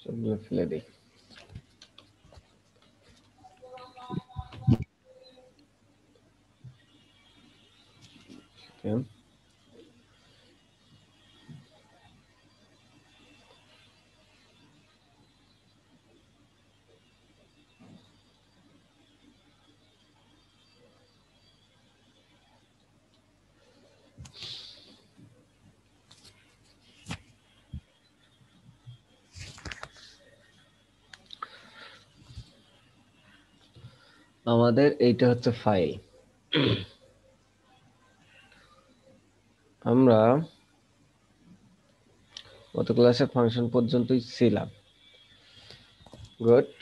সবগুলো ফেলে দিই। Okay. আমাদের এইটা হচ্ছে ফাইল। আমরা গত ক্লাসে ফাংশন পর্যন্তই ছিলাম। গুড।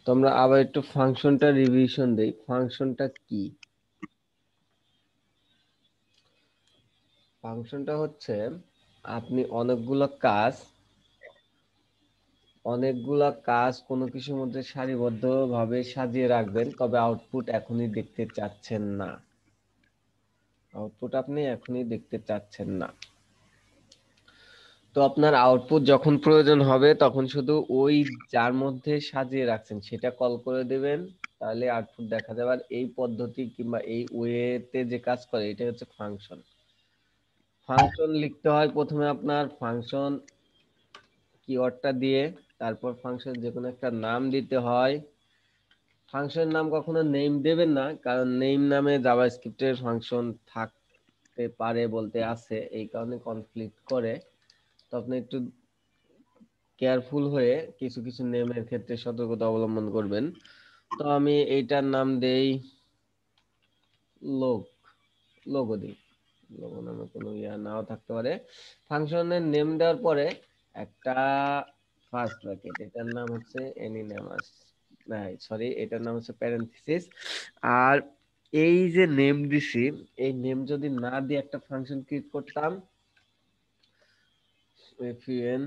তো আমরা আবার একটু ফাংশনটা রিভিশন দেই। ফাংশনটা কি? ফাংশনটা হচ্ছে আপনি অনেকগুলা কাজ কোনো কিছুর মধ্যে সারিবদ্ধভাবে সাজিয়ে রাখবেন, তবে আউটপুট এখনই দেখতে চাচ্ছেন না। তো আপনার আউটপুট যখন প্রয়োজন হবে তখন শুধু ওই যার মধ্যে সাজিয়ে রাখছেন সেটা কল করে দেবেন, তাহলে আউটপুট দেখা যাবে। আর এই পদ্ধতি কিংবা এই ওয়েতে যে কাজ করে এটা হচ্ছে ফাংশন। ফাংশন লিখতে হয় প্রথমে আপনার ফাংশন কিওয়ার্ডটা দিয়ে, তারপর ফাংশন যে কোনো একটা নাম দিতে হয়। ফাংশনের নাম কখনো নেম দেবেন না, কারণ নেম নামে জাভাস্ক্রিপ্টের ফাংশন থাকতে পারে বলতে আছে, এই কারণে কনফ্লিক্ট করে। তো আপনি একটু কেয়ারফুল হয়ে কিছু কিছু নেমের ক্ষেত্রে সতর্কতা অবলম্বন করবেন। তো আমি এইটার নাম দেই লোগ, লোগো দিই। লোগো নামে কোনো ইয়া নাও থাকতে পারে। ফাংশনের নেম দেওয়ার পরে একটা ফার্স্ট ব্র্যাকেট, এটার নাম হচ্ছে এনিনেমাস, না সরি, এটার নাম হচ্ছে প্যারেনথেসিস। আর এই যে নেম দিছি, এই নেম যদি না দিয়ে একটা ফাংশন ক্রিয়েট করতাম, এফইএন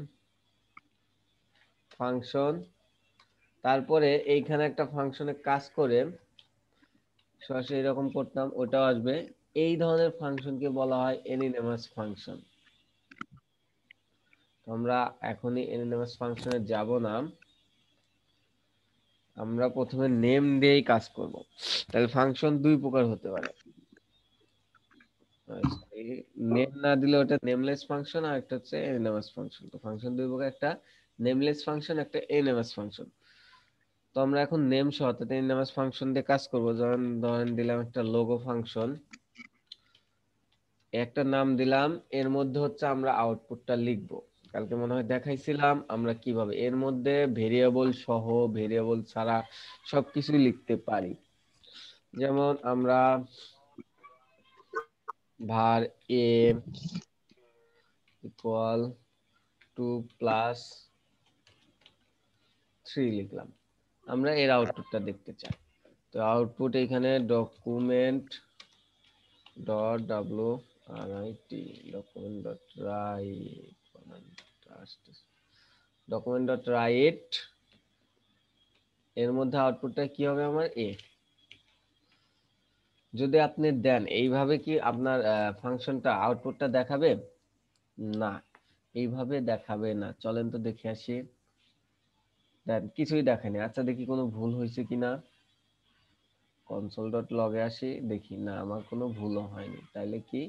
ফাংশন, তারপরে এইখানে একটা ফাংশনে কাজ করে সরাসরি এরকম করতাম, ওটাও আসবে। এই ধরনের ফাংশনকে বলা হয় এনিনেমাস ফাংশন। আমরা এখনই এনিনেমাস ফাংশনে যাব না, আমরা প্রথমে নেম দিয়েই কাজ করব। তাহলে ফাংশন দুই প্রকার হতে পারে, নেম না দিলে ওটা নেমলেস ফাংশন, আর একটা হচ্ছে এনিনেমাস ফাংশন। তো ফাংশন দুই প্রকার, একটা নেমলেস ফাংশন, একটা এনিনেমাস ফাংশন। তো আমরা এখন নেম সহ অর্থাৎ এনিনেমাস ফাংশন দিয়ে কাজ করব। ধরেন দিলাম একটা লোগো ফাংশন, একটা নাম দিলাম, এর মধ্যে হচ্ছে আমরা আউটপুটটা লিখব। কালকে মনে হয় দেখাইছিলাম আমরা কিভাবে এর মধ্যে ভেরিয়েবল সহ ভেরিয়েবল ছাড়া সবকিছুই লিখতে পারি। যেমন আমরা var a ইকুয়াল 2+3 লিখলাম, আমরা এর আউটপুটটা দেখতে চাই। তো আউটপুট এখানে document dot writ, document dot right, এর মধ্যে আউটপুটটা কি হবে আমার এ। যদি আপনি দেন এইভাবে, কি আপনার ফাংশনটা আউটপুটটা দেখাবে? না, এইভাবে দেখাবে না। চলেন তো দেখে আসি। দেন কিছুই দেখায়নি। আচ্ছা দেখি কোনো ভুল হয়েছে কিনা, কনসোল ডট লগে আসি, দেখি না আমার কোনো ভুলও হয়নি। তাইলে কি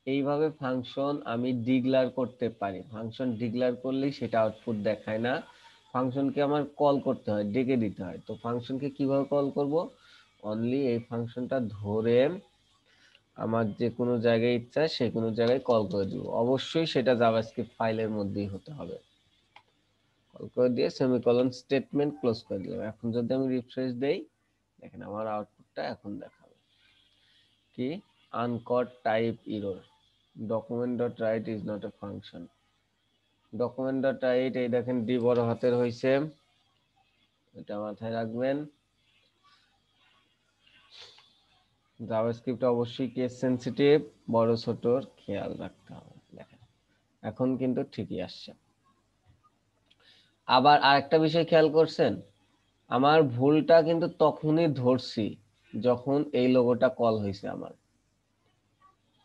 এইভাবে ফাংশন আমি ডিক্লেয়ার করতে পারি। ফাংশন ডিক্লেয়ার করলেই সেটা আউটপুট দেখায় না, ফাংশনকে আমার কল করতে হয়, ডেকে দিতে হয়। তো ফাংশনকে কিভাবে কল করব? অনলি এই ফাংশনটা ধরে আমার যে কোনো জায়গায় ইচ্ছা সে কোনো জায়গায় কল করে দিব। অবশ্যই সেটা জাভাস্ক্রিপ্ট ফাইলের মধ্যেই হতে হবে। কল করে দিয়ে সেমিকোলন স্টেটমেন্ট ক্লোজ করে দিলাম। এখন যদি আমি রিফ্রেশ দেই, দেখেন আমার আউটপুটটা এখন দেখাবে কি, আনকট type error, document dot right is not a function. Document dot right, এই দেখেন ডি বড় হাতের হয়েছে, এটা মাথায় রাখবেন। জাভাস্ক্রিপ্ট অবশ্যই কেস সেনসিটিভ, বড় ছোটর খেয়াল রাখতে হবে। দেখেন এখন কিন্তু ঠিকই আসছে। আবার আরেকটা বিষয় খেয়াল করছেন, আমার ভুলটা কিন্তু তখনই ধরছি যখন এই লোগোটা কল হয়েছে। আমার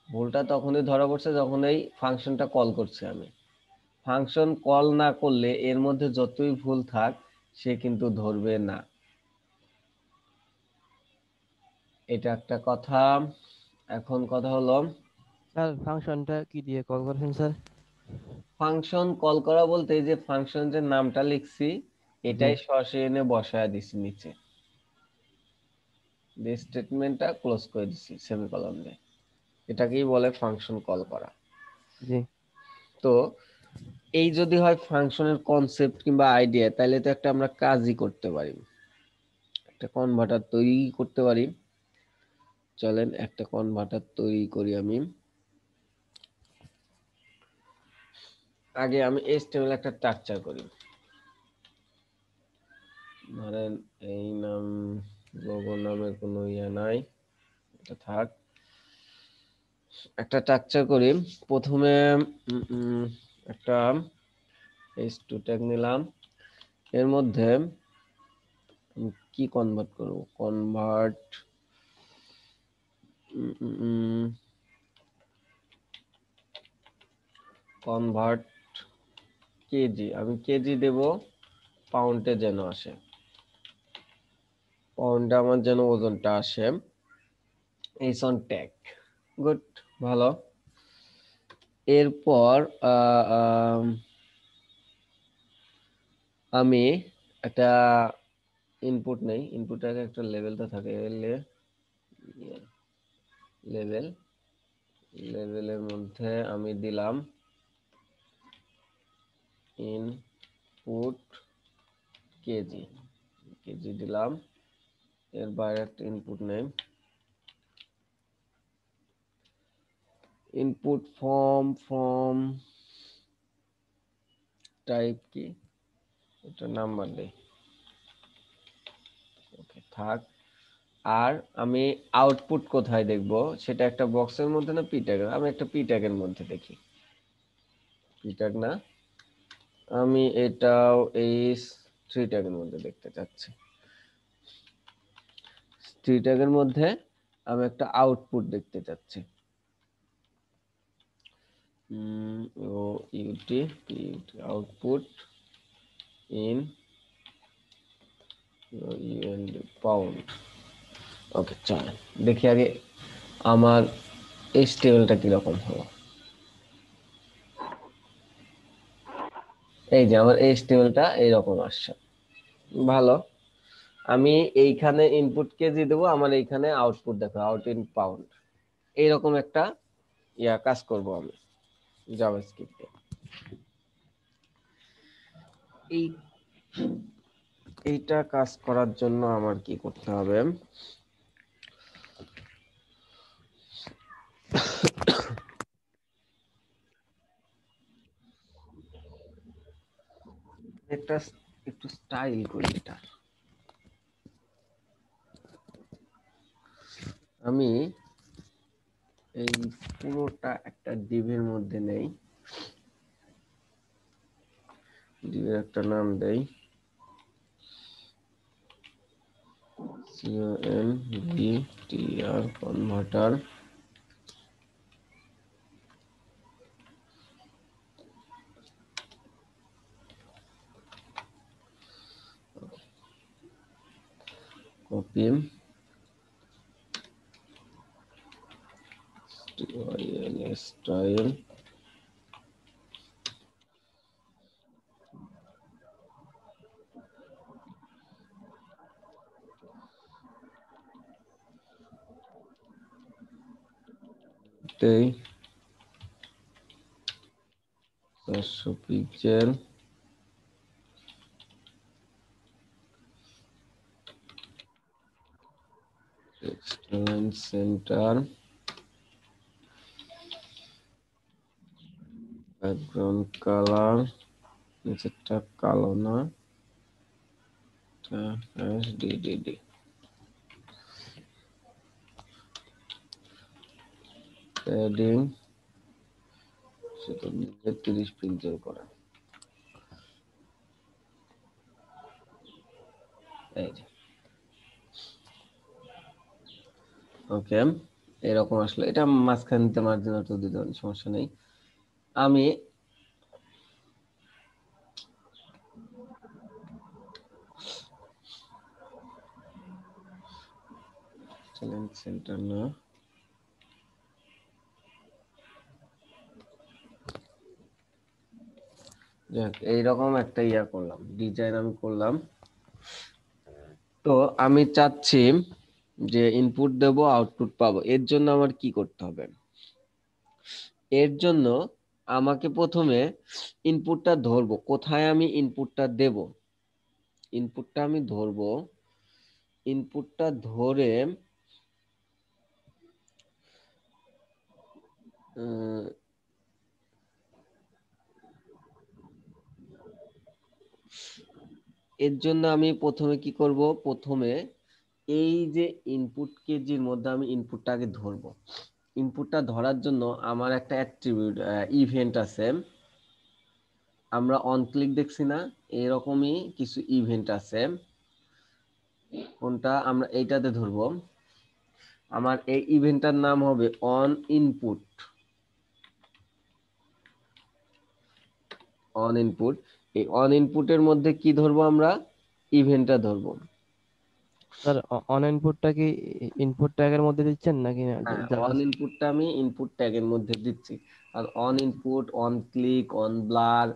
ভুলটা তখনই ধরা পড়ছে যখন এই ফাংশনটা কল করছি আমি। ফাংশন কল না করলে এর মধ্যে যতই ভুল থাক সে কিন্তু ধরবে না, এটা একটা কথা। এখন কথা হলো, স্যার ফাংশনটা কি দিয়ে কল করছেন স্যার? ফাংশন কল করা বলতে এই যে ফাংশন যে নামটা লিখছি জি এটাই সরাসরি এনে বসায় দিছি নিচে, দিয়ে স্টেটমেন্টটা ক্লোজ করে দিছি সেমিকোলন দিয়ে, এটাকেই বলে ফাংশন কল করা। জি তো এই যদি হয় ফাংশনের কনসেপ্ট কিংবা আইডিয়া, তাহলে তো একটা আমরা কাজই করতে পারি, একটা কনভার্টার তৈরি করতে পারি। চলেন একটা কনভার্টার তৈরি করি আমি। আগে আমি HTML একটা স্ট্রাকচার করি, ধরেন এই নাম, লোগো নামের কোনো ইয়ে নাই, এটা থাক। একটা স্ট্রাকচার করি, প্রথমে একটা h2 ট্যাগ নিলাম, এর মধ্যে কি কনভার্ট করব, কনভার্ট কনভার্ট কেজি, আমি কেজি দেব, পাউন্ডে যেন আসে, পাউন্ডে আমার যেন ওজনটা আসে, এইচ অন ট্যাগ, গুড, ভালো। এরপর আমি একটা ইনপুট নেই, ইনপুটের একটা লেভেল তো থাকে, লেভেল, লেভেলের মধ্যে আমি দিলাম ইনপুট কেজি, কেজি দিলাম, এর বাইরে একটা ইনপুট নেই, ইনপুট ফর্ম টাইপ কি, এটা নাম্বার দেই, ওকে থাক। আর আমি আউটপুট কোথায় দেখব, সেটা একটা বক্সের মধ্যে না পি ট্যাগ, আমি একটা পি ট্যাগের মধ্যে দেখি, পি ট্যাগ না, আমি এটাও এই থ্রি ট্যাগের মধ্যে দেখতে চাচ্ছি, থ্রি ট্যাগের মধ্যে আমি একটা আউটপুট দেখতে চাচ্ছি, O U T output in pound, ওকে চল দেখি আগে আমার HTML-টা কিরকম হলো। এই যে আমার HTML-টা এইরকম আসছে, ভালো। আমি এইখানে ইনপুট কেজি দেবো, আমার এইখানে আউটপুট দেখো আউট ইন পাউন্ড, এইরকম একটা কাজ করব আমি জাভাস্ক্রিপ্টে। এই এইটা কাজ করার জন্য আমার কি করতে হবে, একটা একটু স্টাইল করি এটা, আমি এই পুরোটা একটা ডিভের মধ্যে নেই, ডিভের একটা নাম দেই convtr কনভার্টার, কপি স্টাইল, দেই 400 pixel, line centre, background colour, নিচেরটা কালো না, HDDD, প্যাডিং সেটা 30 পিক্সেল করা, এই যে ওকে, এরকম আসলে এটা মাঝখান দিতে মার্জিন তো দিতে পারি, সমস্যা নেই। আমি চ্যালেঞ্জ সেন্টার না, যাক এইরকম একটা ইয়া করলাম, ডিজাইন আমি করলাম। তো আমি চাচ্ছি যে ইনপুট দেব, আউটপুট পাবো। এর জন্য আমার কি করতে হবে? এর জন্য আমাকে প্রথমে ইনপুটটা ধরবো, কোথায় আমি ইনপুটটা দেব। ইনপুটটা আমি ধরবো, ইনপুটটা ধরে আহ, এর জন্য আমি প্রথমে কি করব? প্রথমে এই যে ইনপুট কেজির মধ্যে আমি ইনপুটটা আগে ধরবো। ইনপুটটা ধরার জন্য আমার একটা অ্যাট্রিবিউট ইভেন্ট আছে, আমরা অন ক্লিক দেখছি না, এরকমই কিছু ইভেন্ট আছে। কোনটা? আমরা এইটাতে ধরবো। আমার এই ইভেন্টটার নাম হবে অন ইনপুট। অন ইনপুট, এই অন ইনপুটের মধ্যে কি ধরবো? আমরা ইভেন্টটা ধরবো। স্যার অন ইনপুটটা কি ইনপুট ট্যাগের মধ্যে দিচ্ছেন নাকি হ্যাঁ, অন জাভাস্ক্রিপ্ট? ইনপুটটা আমি ইনপুট ট্যাগের মধ্যে দিচ্ছি। আর on input, on click, on blur,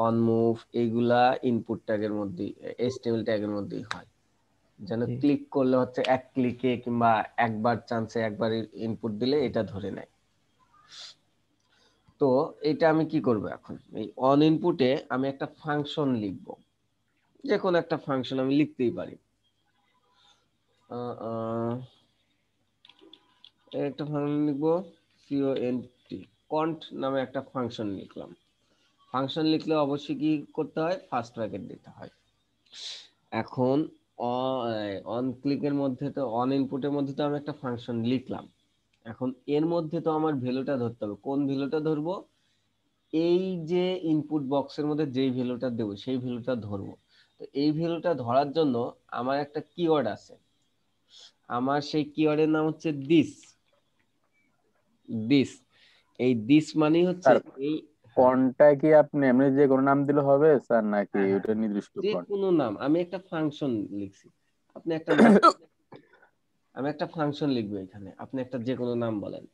on move, এইগুলা ইনপুট ট্যাগের মধ্যে, এইচটিএমএল ট্যাগের মধ্যেই হয়। যেন জি ক্লিক করলে হচ্ছে এক ক্লিকে কিংবা একবার চান্সে একবার ইনপুট দিলে এটা ধরে নেয়। তো এটা আমি কি করব? এখন এই অন ইনপুটে আমি একটা ফাংশন লিখব, যে কোনো একটা ফাংশন আমি লিখতেই পারি। আহ, আহ, একটা ফাংশন লিখবো, সিওএনটি, কন্ট নামে একটা ফাংশন লিখলাম। ফাংশন লিখলে অবশ্যই কি করতে হয়? ফার্স্ট ব্র্যাকেট দিতে হয়। এখন অন ক্লিকের মধ্যে তো, অন ইনপুটের মধ্যে তো আমি একটা ফাংশন লিখলাম। এখন এর মধ্যে তো আমার ভ্যালুটা ধরতে হবে। কোন ভ্যালুটা ধরবো? এই যে ইনপুট বক্সের মধ্যে যেই ভ্যালুটা দেবো সেই ভ্যালুটা ধরবো। তো এই ভ্যালুটা ধরার জন্য আমার একটা কিওয়ার্ড আছে। আমার সেই কিওয়ার্ডের নাম হচ্ছে দিস। দিস, এই দিস মানেই হচ্ছে স্যার এই। হ্যাঁ, কোনটা কি আপনি এমনি যে কোনো নাম দিলে হবে স্যার, নাকি হ্যাঁ, হ্যাঁ, ওটা নির্দিষ্ট যে কোন? কোনো নাম, আমি একটা ফাংশন লিখছি, আপনি একটা নাম, আমি একটা ফাংশন লিখবো এখানে, আপনি একটা যে কোনো নাম বলেন।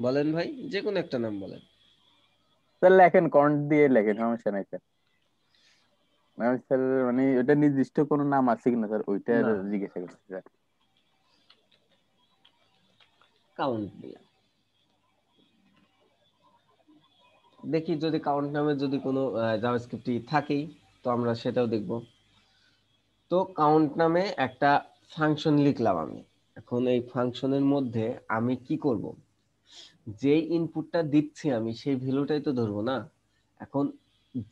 বলেন ভাই, যে কোনো একটা নাম বলেন। স্যার লেখেন, কন্ট দিয়ে লেখেন, সমস্যা নাই স্যার। আমি স্যার মানে ওটা নির্দিষ্ট কোনো নাম আছে কিনা স্যার ওইটা না, জিজ্ঞাসা করছি স্যার। কাউন্ট দিলাম। দেখি যদি কাউন্ট নামে যদি কোনো জাভাস্ক্রিপ্ট থাকেই, তো আমরা সেটাও দেখব। তো কাউন্ট নামে একটা ফাংশন লিখলাম আমি। এখন এই ফাংশনের মধ্যে আমি কি করব? যেই ইনপুটটা দিচ্ছি আমি সেই ভ্যালুটাই তো ধরবো না। এখন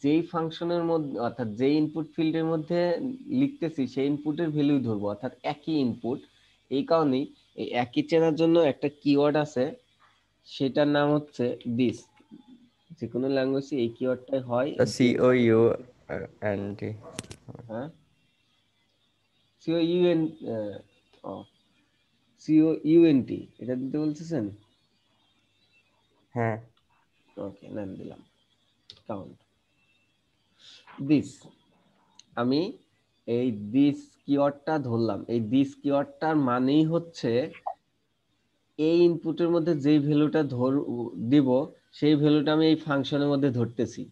যেই ফাংশনের মধ্যে, অর্থাৎ যেই ইনপুট ফিল্ডের মধ্যে লিখতেছি সেই ইনপুটের ভ্যালুই ধরবো, অর্থাৎ একই ইনপুট। এই কারণেই এই একই চেনার জন্য একটা কিওয়ার্ড আছে, সেটার নাম হচ্ছে দিস। যে কোনো ল্যাঙ্গুয়েজে এই কিওয়ার্ডটাই হয়, দিস। COUNT হ্যাঁ, সিও ইউএন, ও সিও ইউএনটি, এটা দিতে বলতেছেন? হ্যাঁ ওকে, নেন দিলাম কাউন্ট দিস। আমি এই দিস কিওয়ার্ডটা ধরলাম। এই দিস কিওয়ার্ডটার মানেই হচ্ছে এই ইনপুটের মধ্যে যেই ভ্যালুটা দিব সেই ভ্যালুটা আমি এই ফাংশনের মধ্যে ধরতেছি।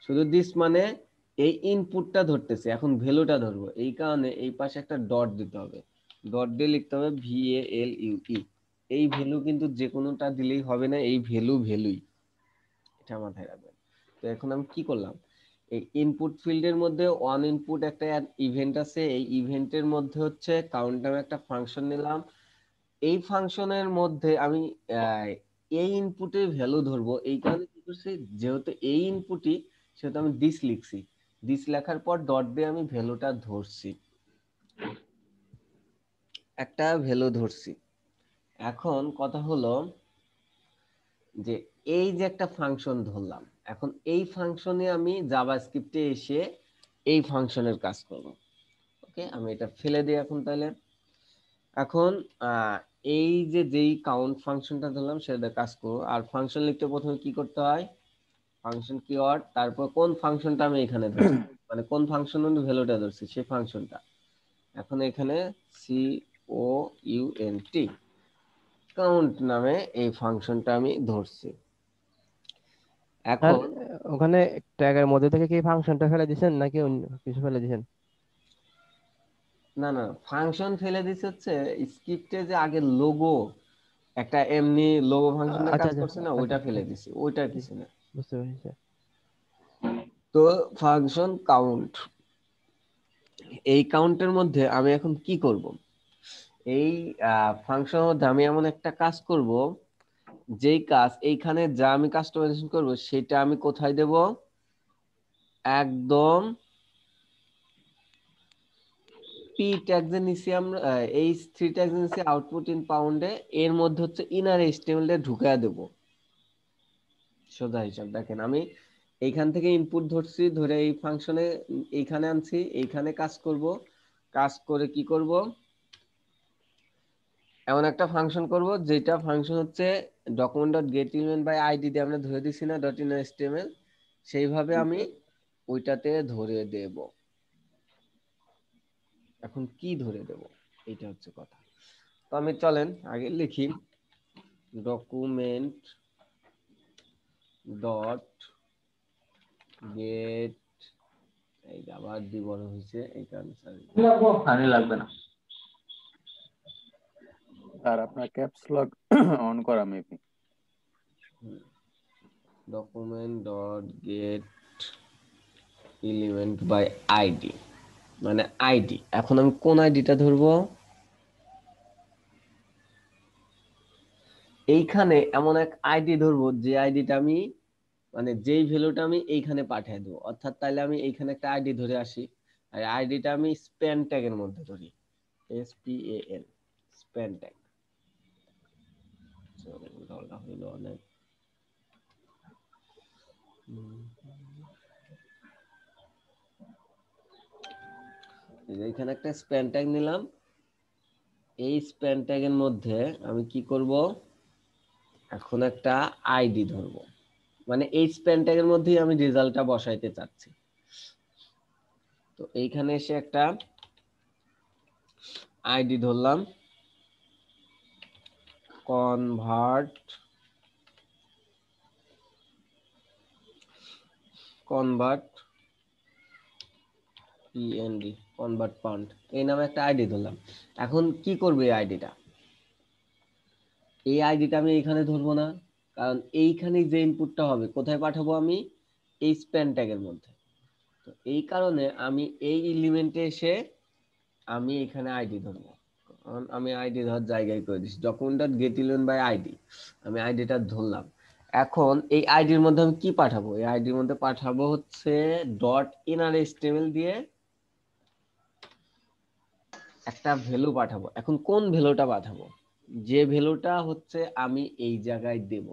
শুধু দিস মানে এই ইনপুটটা ধরতেছি, এখন ভ্যালুটা ধরবো, এই কারণে এই পাশে একটা ডট দিতে হবে। ডট দিয়ে লিখতে হবে VALUE। এই ভ্যালু কিন্তু যে কোনোটা দিলেই হবে না, এই ভ্যালুই, এটা মাথায় রাখবেন। তো এখন আমি কি করলাম? এই ইনপুট ফিল্ডের মধ্যে অন ইনপুট একটা ইভেন্ট আছে, এই ইভেন্টের মধ্যে হচ্ছে কাউন্ট নামে একটা ফাংশন নিলাম। এই ফাংশনের মধ্যে আমি আহ, এই ইনপুটের ভ্যালু ধরবো। এই কারণে কি করছি, যেহেতু এই ইনপুটই, সেহেতু আমি দিস লিখছি। দিস লেখার পর ডট দিয়ে আমি ভ্যালুটা ধরছি, একটা ভ্যালু ধরছি। এখন কথা হলো যে এই যে একটা ফাংশন ধরলাম, এখন এই ফাংশনে আমি জাভাস্ক্রিপ্টে এসে এই ফাংশনের কাজ করব। ওকে, আমি এটা ফেলে দিই এখন তাহলে। এখন আহ, এই যে যেই কাউন্ট ফাংশনটা ধরলাম সেটা কাজ করবো। আর ফাংশন লিখতে প্রথমে কি করতে হয়? ফাংশন কিওয়ার্ড, তারপর কোন ফাংশনটা আমি এখানে ধরছি, মানে কোন ফাংশন ভ্যালুটা ধরছি সেই ফাংশনটা। এখন এখানে COUNT কাউন্ট নামে এই ফাংশনটা আমি ধরছি। স্যার এখন ওখানে ট্যাগের মধ্যে থেকে কি ফাংশনটা ফেলে দিয়েছেন নাকি অন্য কিছু ফেলে দিয়েছেন? না না, ফাংশন ফেলে দিচ্ছে হচ্ছে স্ক্রিপ্টে যে আগে লোগো, একটা এমনি লোগো ফাংশনে আচ্ছা কাজ আচ্ছা করছে না, আচ্ছা ওইটা আচ্ছা, ফেলে দিছি, ওইটার কিছু না। বুঝতে পেরেছি স্যার। তো ফাংশন কাউন্ট, এই কাউন্টের মধ্যে আমি এখন কি করব, এই ফাংশনের মধ্যে আমি এমন একটা কাজ করব, যেই কাজ এইখানে যা আমি কাস্টমাইজেশন করব সেটা আমি কোথায় দেব, একদম পি ট্যাগের নিচে আমরা এই থ্রি ট্যাগের নিচে আউটপুট ইন পাউন্ডে এর মধ্যে হচ্ছে ইনার এইচটিএমএল ঢুকায়া দেব। সোজা হিসাব দেখেন, আমি এইখান থেকে ইনপুট ধরছি, ধরে এই ফাংশনে এইখানে আনছি, এইখানে কাজ করব, কাজ করে কি করব, এমন একটা ফাংশন করব যেটা ফাংশন হচ্ছে document dot get element by ID দিয়ে আমরা ধরে দিছি না ডট ইন এইচটিএমএল, সেইভাবে আমি ওইটাতে ধরে দেব। এখন কি ধরে দেব, এইটা হচ্ছে কথা। তো আমি চলেন আগে লিখি ডকুমেন্ট ডট গেট, এই যে আবার দি বড় হয়েছে এই কারণে পানি লাগবে না আর আপনার ক্যাপস লক অন করা maybe. Document dot get element by ID, মানে আইডি। এখন আমি কোন আইডিটা ধরবো, এইখানে এমন এক আইডি ধরবো যে আইডিটা আমি, মানে যেই ভ্যালুটা আমি এইখানে পাঠিয়ে দেবো। অর্থাৎ তাহলে আমি এইখানে একটা আইডি ধরে আসি, আর আইডিটা আমি স্প্যান ট্যাগের মধ্যে ধরি, SPAN স্প্যান ট্যাগ। হইলো অনেক। এইখানে একটা স্প্যান ট্যাগ নিলাম, এই স্প্যান ট্যাগের মধ্যে আমি কি করব, এখন একটা আইডি ধরবো, মানে এই স্প্যান ট্যাগের মধ্যেই আমি রেজাল্টটা বসাইতে চাচ্ছি। তো এইখানে এসে একটা আইডি ধরলাম, কনভার্ট PND কনভার্ট পাউন্ড, এই নামে একটা আইডি ধরলাম। এখন কি করবে এই আইডিটা, এই আইডিটা আমি এইখানে ধরবো না, কারণ এইখানে যে ইনপুটটা হবে কোথায় পাঠাবো আমি, এই স্প্যান ট্যাগের মধ্যে। তো এই কারণে আমি এই এলিমেন্টে এসে আমি এখানে আইডি ধরবো। কারণ আমি আইডি ধরার জায়গায় করে দিচ্ছি document dot get element by ID, আমি আইডিটা ধরলাম। এখন এই আইডির মধ্যে আমি কি পাঠাবো, এই আইডির মধ্যে পাঠাবো হচ্ছে ডট ইনার এইচটিএমএল দিয়ে একটা ভ্যালু পাঠাবো। এখন কোন ভ্যালুটা পাঠাবো, যে ভ্যালুটা হচ্ছে আমি এই জায়গায় দেব,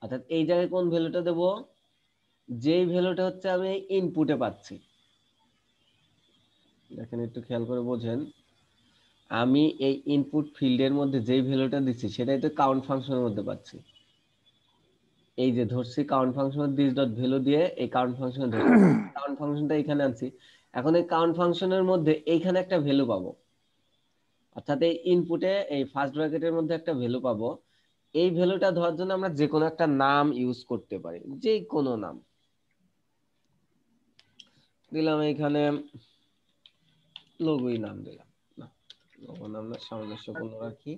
অর্থাৎ এই জায়গায় কোন ভ্যালুটা দেব, যেই ভ্যালুটা হচ্ছে আমি ইনপুটে পাচ্ছি। দেখেন একটু খেয়াল করে বোঝেন, আমি এই ইনপুট ফিল্ডের মধ্যে যেই ভ্যালুটা দিচ্ছি সেটাই তো কাউন্ট ফাংশনের মধ্যে পাচ্ছি। এই যে ধরছি count function this dot value দিয়ে এই কাউন্ট ফাংশনে ধরছি, কাউন্ট ফাংশনটা এখানে আনছি। এখন এই কাউন্ট ফাংশনের মধ্যে এইখানে একটা ভ্যালু পাবো, অর্থাৎ এই ইনপুটে এই ফার্স্ট ব্র্যাকেটের মধ্যে একটা ভ্যালু পাবো। এই ভ্যালুটা ধরার জন্য আমরা যে কোনো একটা নাম ইউজ করতে পারি, যে কোনো নাম দিলাম, এখানে লোগোই নাম দিলাম, না লোগো নাম না, সামঞ্জস্যপূর্ণ রাখি,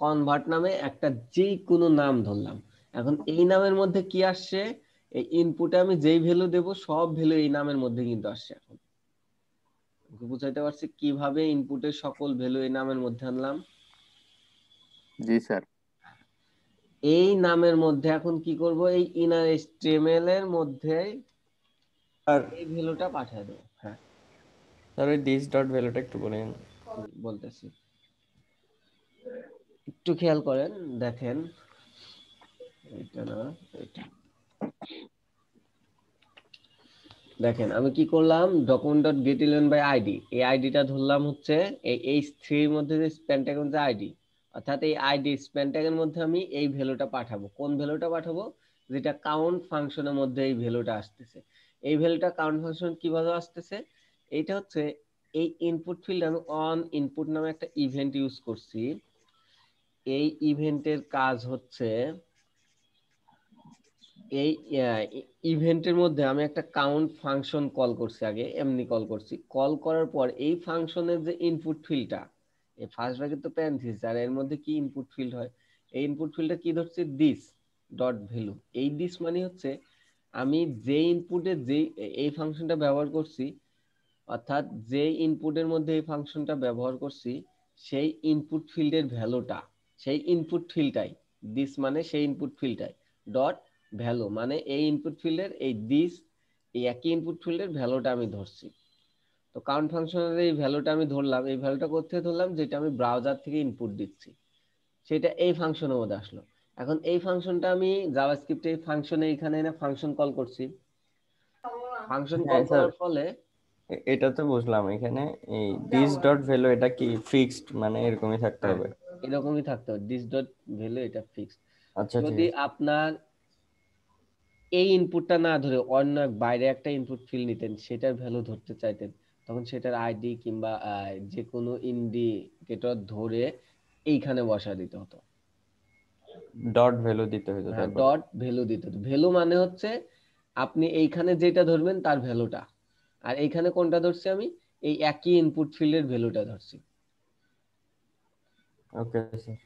কনভার্ট নামে একটা যে কোনো নাম ধরলাম। এখন এই নামের মধ্যে কি আসছে, এই ইনপুটে আমি যেই ভ্যালু দেব সব ভ্যালু এই নামের মধ্যে কিন্তু আসছে। এখন বুঝাইতে পারছি কিভাবে ইনপুটের সকল ভ্যালু এই নামের মধ্যে আনলাম। জি স্যার। এই নামের মধ্যে এখন কি করব, এই ইনার এইচটিএমএল এর মধ্যে আর এই ভ্যালুটা পাঠিয়ে দেবো। হ্যাঁ স্যার ওই দিস ডট ভ্যালুটা একটু বলেন। বলতেছি, একটু খেয়াল করেন, দেখেন এটা না এটা, দেখেন আমি কি করলাম, document dot get element by ID, এই আইডিটা ধরলাম হচ্ছে এই H3 এর মধ্যে যে স্প্যান ট্যাগ যে আইডি, অর্থাৎ এই আইডি স্প্যান ট্যাগের মধ্যে আমি এই ভ্যালুটা পাঠাবো। কোন ভ্যালুটা পাঠাবো? যেটা কাউন্ট ফাংশনের মধ্যে এই ভ্যালুটা আসতেছে। এই ভ্যালুটা কাউন্ট ফাংশন কিভাবে আসতেছে? এইটা হচ্ছে এই ইনপুট ফিল্ড আমি অন ইনপুট নামে একটা ইভেন্ট ইউজ করছি। এই ইভেন্টের কাজ হচ্ছে এই ইভেন্টের মধ্যে আমি একটা কাউন্ট ফাংশন কল করছি, আগে এমনি কল করছি। কল করার পর এই ফাংশনের যে ইনপুট ফিল্ডটা, এই ফার্স্ট ব্র্যাকেট তো প্যারেনথিসিস, আর এর মধ্যে কি ইনপুট ফিল্ড হয়, এই ইনপুট ফিল্ডটা কি ধরছে? This dot value. এই দিস মানে হচ্ছে আমি যে ইনপুটে যে এই ফাংশনটা ব্যবহার করছি, অর্থাৎ যে ইনপুটের মধ্যে এই ফাংশনটা ব্যবহার করছি সেই ইনপুট ফিল্ডের ভ্যালুটা, সেই ইনপুট ফিল্ডটাই দিস মানে সেই ইনপুট ফিল্ডটাই ডট ভ্যালু মানে এই ইনপুট ফিল্ডের এই দিস, এই একই ইনপুট ফিল্ডের ভ্যালুটা আমি ধরছি। তো কাউন্ট ফাংশনের এই ভ্যালুটা আমি ধরলাম, এই ভ্যালুটা কোথায় ধরলাম? যেটা আমি ব্রাউজার থেকে ইনপুট দিচ্ছি সেটা এই ফাংশনের মধ্যে আসলো। এখন এই ফাংশনটা আমি জাভাস্ক্রিপ্টে এই ফাংশনে এখানে এনে ফাংশন কল করছি। ফাংশন কল হ্যাঁ স্যার, করার ফলে এটা তো বুঝলাম। এখানে এই দিস ডট ভ্যালু এটা কি ফিক্সড, মানে এরকমই থাকতে হ্যাঁ হবে? এরকমই থাকতে হবে, দিস ডট ভ্যালু এটা ফিক্সড। আচ্ছা ঠিক যদি আছে। আপনার এই ইনপুটটা না ধরে অন্য বাইরে একটা ইনপুট ফিল্ড নিতেন, সেটার ভ্যালু ধরতে চাইতেন, তখন সেটার আইডি কিংবা যে কোনো ইন্ডিকেটর ধরে এইখানে বসা দিতে হতো। ডট ভ্যালু দিতে হতো হ্যাঁ, তারপরে? ডট ভ্যালু দিতে হতো। ভ্যালু মানে হচ্ছে আপনি এইখানে যেটা ধরবেন তার ভ্যালুটা, আর এইখানে কোনটা ধরছি আমি? এই একই ইনপুট ফিল্ডের ভ্যালুটা ধরছি। Okay sir.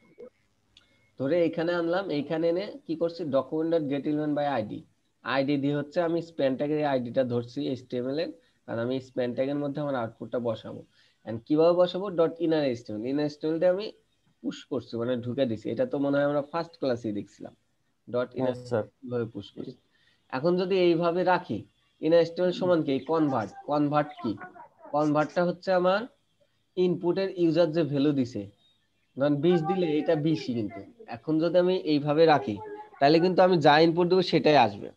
ধরে এইখানে আনলাম, এইখানে এনে কি করছি? Document dot get element by ID, ID দিয়ে হচ্ছে আমি স্প্যান ট্যাগের আইডিটা ধরছি এইচটিএমএল এর, কারণ আমি স্প্যান ট্যাগের মধ্যে আমার আউটপুটটা বসাবো। এন্ড কিভাবে বসাবো? ডট ইনার এইচটিএমএল, ইনার এইচটিএমএলটা আমি পুশ করছি, মানে ঢুকে দিছি। এটা তো মনে হয় আমরা ফার্স্ট ক্লাসেই দেখছিলাম, ডট হ্যাঁ ইনার স্যার। কিভাবে পুশ করছি। এখন যদি এইভাবে রাখি, ইনার এইচটিএমএল সমান কি? কনভার্ট। কনভার্ট কি? কনভার্টটা হচ্ছে আমার ইনপুটের ইউজার যে ভ্যালু দিছে, ধরেন 20 দিলে এটা 20ই কিন্তু। এখন যদি আমি এইভাবে রাখি তাহলে কিন্তু আমি যা ইনপুট দেবো সেটাই আসবে।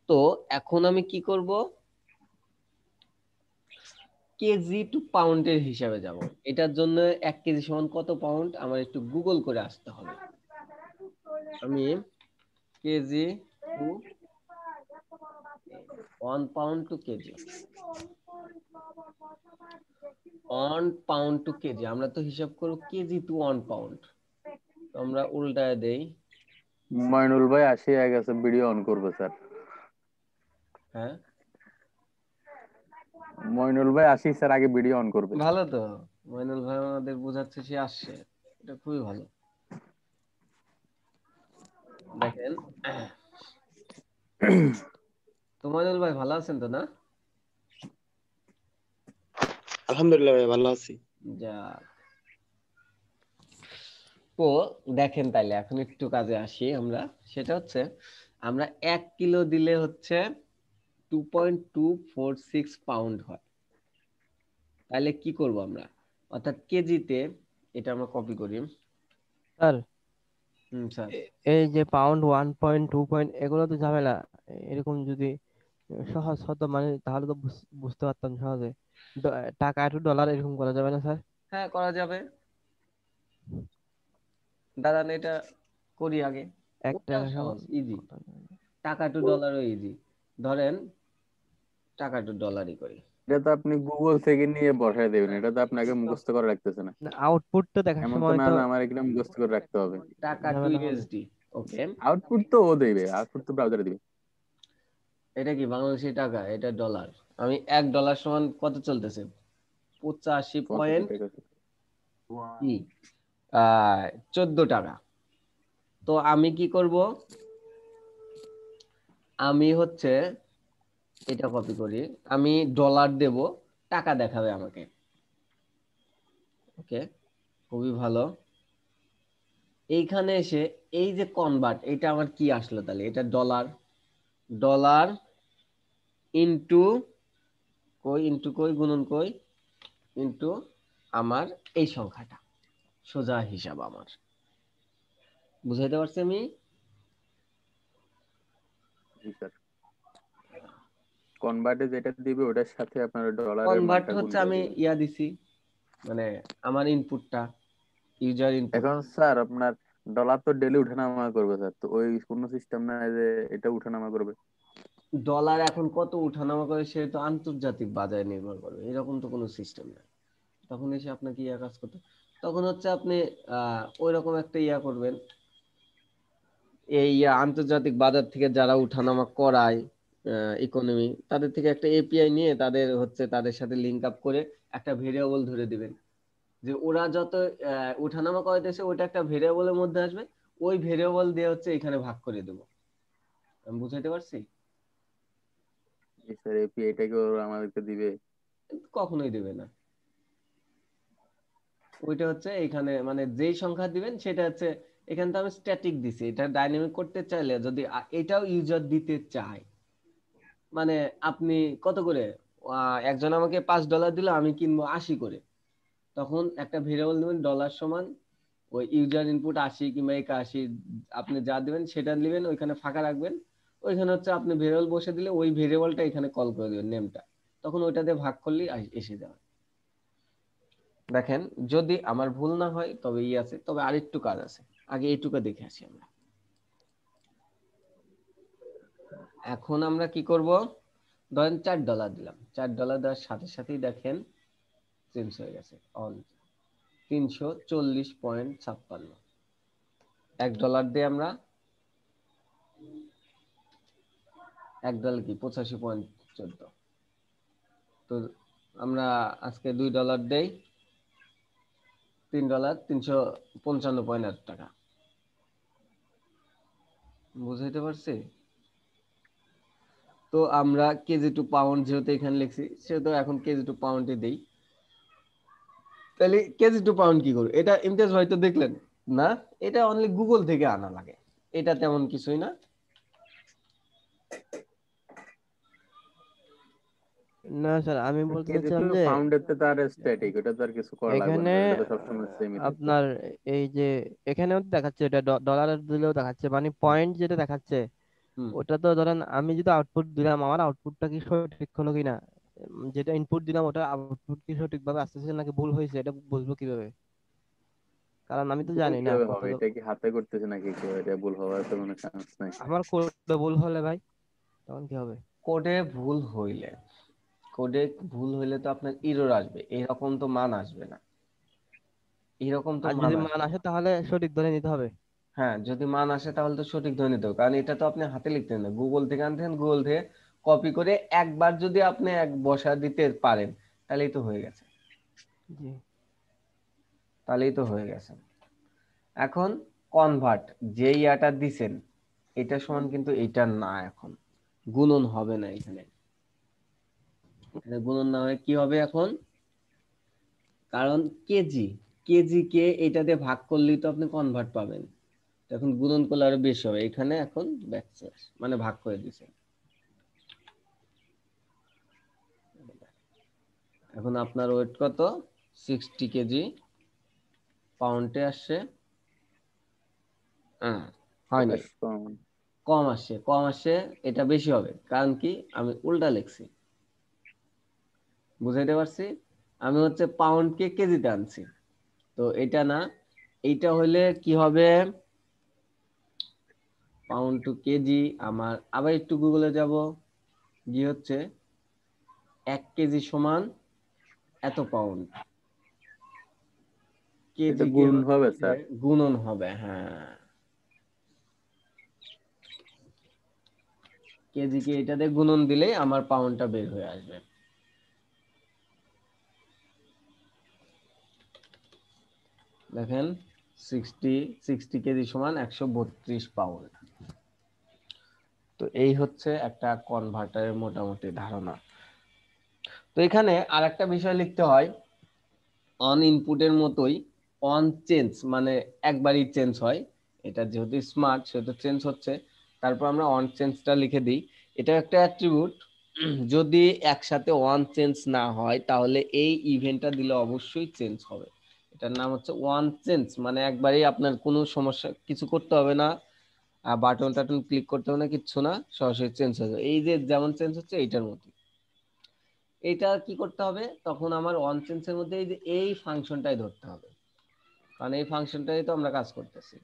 তো এখন আমি কি করব? কেজি টু পাউন্ডের হিসাবে যাব। এটার জন্য 1 কেজি সমান কত পাউন্ড আমার একটু গুগল করে আসতে হবে। আমি KG to 1 pound to KG, 1 pound to KG, আমরা তো হিসাব করব কেজি টু 1 পাউন্ড। তো আমরা উল্টায় দেই। মইনুল ভাই আসি হয়ে গেছে, ভিডিও অন করবে স্যার। হ্যাঁ মইনুল ভাই আসি স্যার, আগে ভিডিও অন করবে। ভালো তো, মইনুল ভাই আমাদের বোঝাচ্ছে, সে আসছে, এটা খুবই ভালো। দেখেন, তো মইনুল ভাই ভালো আছেন তো? না, আলহামদুলিল্লাহ ভাই, ভালো আছি। যা। তো দেখেন, তাইলে এখন একটু কাজে আসি আমরা। সেটা হচ্ছে আমরা 1 কিলো দিলে হচ্ছে 2.246 পাউন্ড হয়। তাহলে কি করব আমরা? অর্থাৎ কেজিতে, এটা আমরা কপি করি। স্যার স্যার, এই যে পাউন্ড 1.2 এগুলো তো ঝামেলা। এরকম যদি সহজ হতো মানে তাহলে তো বুঝতে পারতাম সহজে। টাকা টু ডলার এরকম করা যাবে না স্যার? হ্যাঁ করা যাবে, দাঁড়ান এটা করি আগে। এক ওটা টাকা সমান সহজ, ইজি। কত হবে? টাকা টু ডলারও ইজি। ধরেন টাকা টু ডলারই করি। এটা তো আপনি গুগল থেকে নিয়ে বসায় দেবেন, এটা তো আপনাকে মুখস্থ করে রাখতেছে না। না, আউটপুট তো দেখার এমন তো সময় না তো যে আমার এখানে মুখস্থ করে রাখতে হবে। টাকা টু ঝামেলা হবে। ইউএসডি। ওকে, আউটপুট তো ও দেবে, আউটপুট তো ব্রাউজারে দিবে। এটা কি বাংলাদেশি টাকা? এটা ডলার। আমি $1 সমান কত চলতেছে? 85 পঁচাশি পয়েন্ট টাকা। কি 14 টাকা। তো আমি কি করব? আমি হচ্ছে এটা কপি করি, আমি ডলার দেব, টাকা দেখাবে আমাকে। ওকে, খুবই ভালো। এইখানে এসে এই যে কনভার্ট, এটা আমার কি আসলো? তাহলে এটা ডলার, ডলার ইনটু কই, ইনটু কই, গুণন কই, ইনটু আমার এই সংখ্যাটা, সোজা হিসাব আমার। বুঝাইতে পারছি আমি? জি স্যার, কনভার্টে যেটা দিবে ওটার সাথে আপনার ডলারের কনভার্ট মানটা গুণ হচ্ছে করে আমি দিবেন। ইয়া দিছি, মানে আমার ইনপুটটা ইউজার ইনপুট। এখন স্যার আপনার ডলার তো ডেলি উঠানামা করবে স্যার, তো ওই কোনো সিস্টেম নাই যে এটা উঠানামা করবে? ডলার এখন কত উঠানামা করে সে তো আন্তর্জাতিক বাজারে নির্ভর করবে, এরকম তো কোনো সিস্টেম নাই। তখন এসে আপনাকে ইয়া কাজ করতে, তখন হচ্ছে আপনি ওই রকম একটা ইয়া করবেন, এই আন্তর্জাতিক বাজার থেকে যারা উঠানামা করায় ইকোনমি, তাদের থেকে একটা এপিআই নিয়ে তাদের হচ্ছে তাদের সাথে লিংক আপ করে একটা ভেরিয়েবল ধরে দিবেন, যে ওরা যত উঠানামা করাইতেছে ওইটা একটা ভেরিয়েবলের মধ্যে আসবে, ওই ভেরিয়েবল দিয়ে হচ্ছে এখানে ভাগ করে দেবো। আমি বুঝাইতে পারছি? স্যার এপিআইটা কি ওরা আমাদেরকে দিবে? কখনোই দেবে না। ওইটা হচ্ছে এখানে মানে যেই সংখ্যা দিবেন সেটা হচ্ছে, এখানে তো আমি স্ট্যাটিক দিছি, এটা ডাইনামিক করতে চাইলে যদি এটাও ইউজার দিতে চায়, মানে আপনি কত করে, একজন আমাকে $5 দিল, আমি কিনবো 80 করে, তখন একটা ভেরিয়েবল নেবেন ডলার সমান ওই ইউজার ইনপুট 80 কিংবা 81, আপনি যা দিবেন সেটা দিবেন, ওইখানে ফাঁকা রাখবেন, ওইখানে হচ্ছে আপনি ভেরিয়েবল বসে দিলে ওই ভেরিয়েবলটা এখানে কল করে দিবেন নেমটা, তখন ওইটা দিয়ে ভাগ করলেই এসে যাবে। দেখেন যদি আমার ভুল না হয় তবে আছে, তবে আরেকটু কাজ আছে, আগে এইটুকু দেখে আসি আমরা। এখন আমরা কি করব, ধরেন $4 দিলাম, $4 দেওয়ার সাথে সাথেই দেখেন চেঞ্জ হয়ে গেছে অন 340.56। $1 দিয়ে আমরা $1 কি 85.14। তো আমরা আজকে $2 দেই, $3 355.8। বুঝাইতে পারছি? তো আমরা কেজি টু পাউন্ড যেহেতু এখানে লিখছি, সেহেতু এখন কেজি টু পাউন্ডে দেই। তাহলে কেজি টু পাউন্ড কি করবে, এটা ইমতিয়াজ হয়তো দেখলেন না, এটা অনলি গুগল থেকে আনা লাগে, এটা তেমন কিছুই না। না স্যার, আমি বলতে কেজি চাচ্ছিলাম টু যে পাউন্ডের তো তার স্ট্যাটিক, ওটা তো আর কিছু করা লাগবে না এখানে স্যার, এটা তো সবসময় সেমই থাকবে। আপনার এই যে এখানেও দেখাচ্ছে, এটা ডলারের দিলেও দেখাচ্ছে, মানে পয়েন্ট যেটা দেখাচ্ছে হুম। ওটা তো ধরেন আমি যদি আউটপুট দিলাম, আমার আউটপুটটা কি সঠিক হলো কিনা, যেটা ইনপুট দিলাম ওটা আউটপুট কি সঠিকভাবে আসতেছে নাকি ভুল হয়েছে, এটা বুঝবো কিভাবে? কারণ আমি তো ভুল জানি না কিভাবে কত। হবে? এটা কি হাতে করতেছে নাকি কেউ? এটা ভুল হওয়ার তো কোনো চান্স নাই। আমার কোডে ভুল হলে ভাই তখন কি হবে? কোডে ভুল হইলে, কোডে ভুল হইলে তো আপনার এরর আসবে, এরকম তো মান আসবে না, এরকম তো আর মান যদি মান আসবে না। আসে তাহলে সঠিক ধরে নিতে হবে। হ্যাঁ, যদি মান আসে তাহলে তো সঠিক ধরে নিতে হবে, কারণ এটা তো আপনি হাতে লিখতেন না, গুগল থেকে আনতেন, গুগল থেকে কপি করে একবার যদি আপনি এক বসা দিতে পারেন তাহলেই তো হয়ে গেছে, জি। তাহলেই তো হয়ে গেছে। এখন কনভার্ট যে ইয়াটা দিছেন এটা সমান কিন্তু এটা না, এখন গুণন হবে না, এখানে এখানে গুণন না হয়ে কি হবে এখন, কারণ কেজি, কেজি কে এটা দিয়ে ভাগ করলেই তো আপনি কনভার্ট পাবেন, এখন গুণন করলে আরো বেশি হবে, এখানে এখন ব্যাকস্ল্যাশ মানে ভাগ করে দিছে। এখন আপনার ওয়েট কত, 60 কেজি, পাউন্ডে আসছে, হয় নাই, 28 পাউন্ড। কম আসছে, কম আসছে, এটা বেশি হবে, কারণ কি আমি উল্টা লিখছি, বুঝাইতে পারছি? আমি হচ্ছে পাউন্ডকে কেজিতে আনছি, তো এটা না, এইটা হইলে কি হবে, পাউন্ড টু কেজি, আমার আবার একটু গুগলে যাব, গিয়ে হচ্ছে 1 কেজি সমান এত পাউন্ড, এটা কেজি কে গুণ হবে হচ্ছে স্যার? গুণন হবে, হ্যাঁ, কেজি কে এটাতে গুণন দিলেই আমার পাউন্ডটা বের হয়ে আসবে। দেখেন 60 কেজি সমান 132 পাউন্ড। তো এই হচ্ছে একটা কনভার্টারের মোটামুটি ধারণা। তো এখানে আরেকটা বিষয় লিখতে হয়, অন ইনপুটের মতোই অন চেঞ্জ, মানে একবারই চেঞ্জ হয়, এটা যেহেতু স্মার্ট সেহেতু চেঞ্জ হচ্ছে, তারপর আমরা অন চেঞ্জটা লিখে দিই, এটা একটা অ্যাট্রিবিউট, যদি একসাথে ওয়ান চেঞ্জ না হয় তাহলে এই ইভেন্টটা দিলে অবশ্যই চেঞ্জ হবে, এটার নাম হচ্ছে ওয়ান চেঞ্জ, মানে একবারেই আপনার কোনো সমস্যা কিছু করতে হবে না, বাটন টাটন ক্লিক করতে হবে না, কিচ্ছু না, সরাসরি চেঞ্জ হয়ে যাবে, এই যে যেমন চেঞ্জ হচ্ছে এইটার মতো। এইটা কি করতে হবে, তখন আমার ওয়ান চেঞ্জের মধ্যে এই যে এই ফাংশনটাই ধরতে হবে, কারণ এই ফাংশনটাই তো আমরা কাজ করতেছি।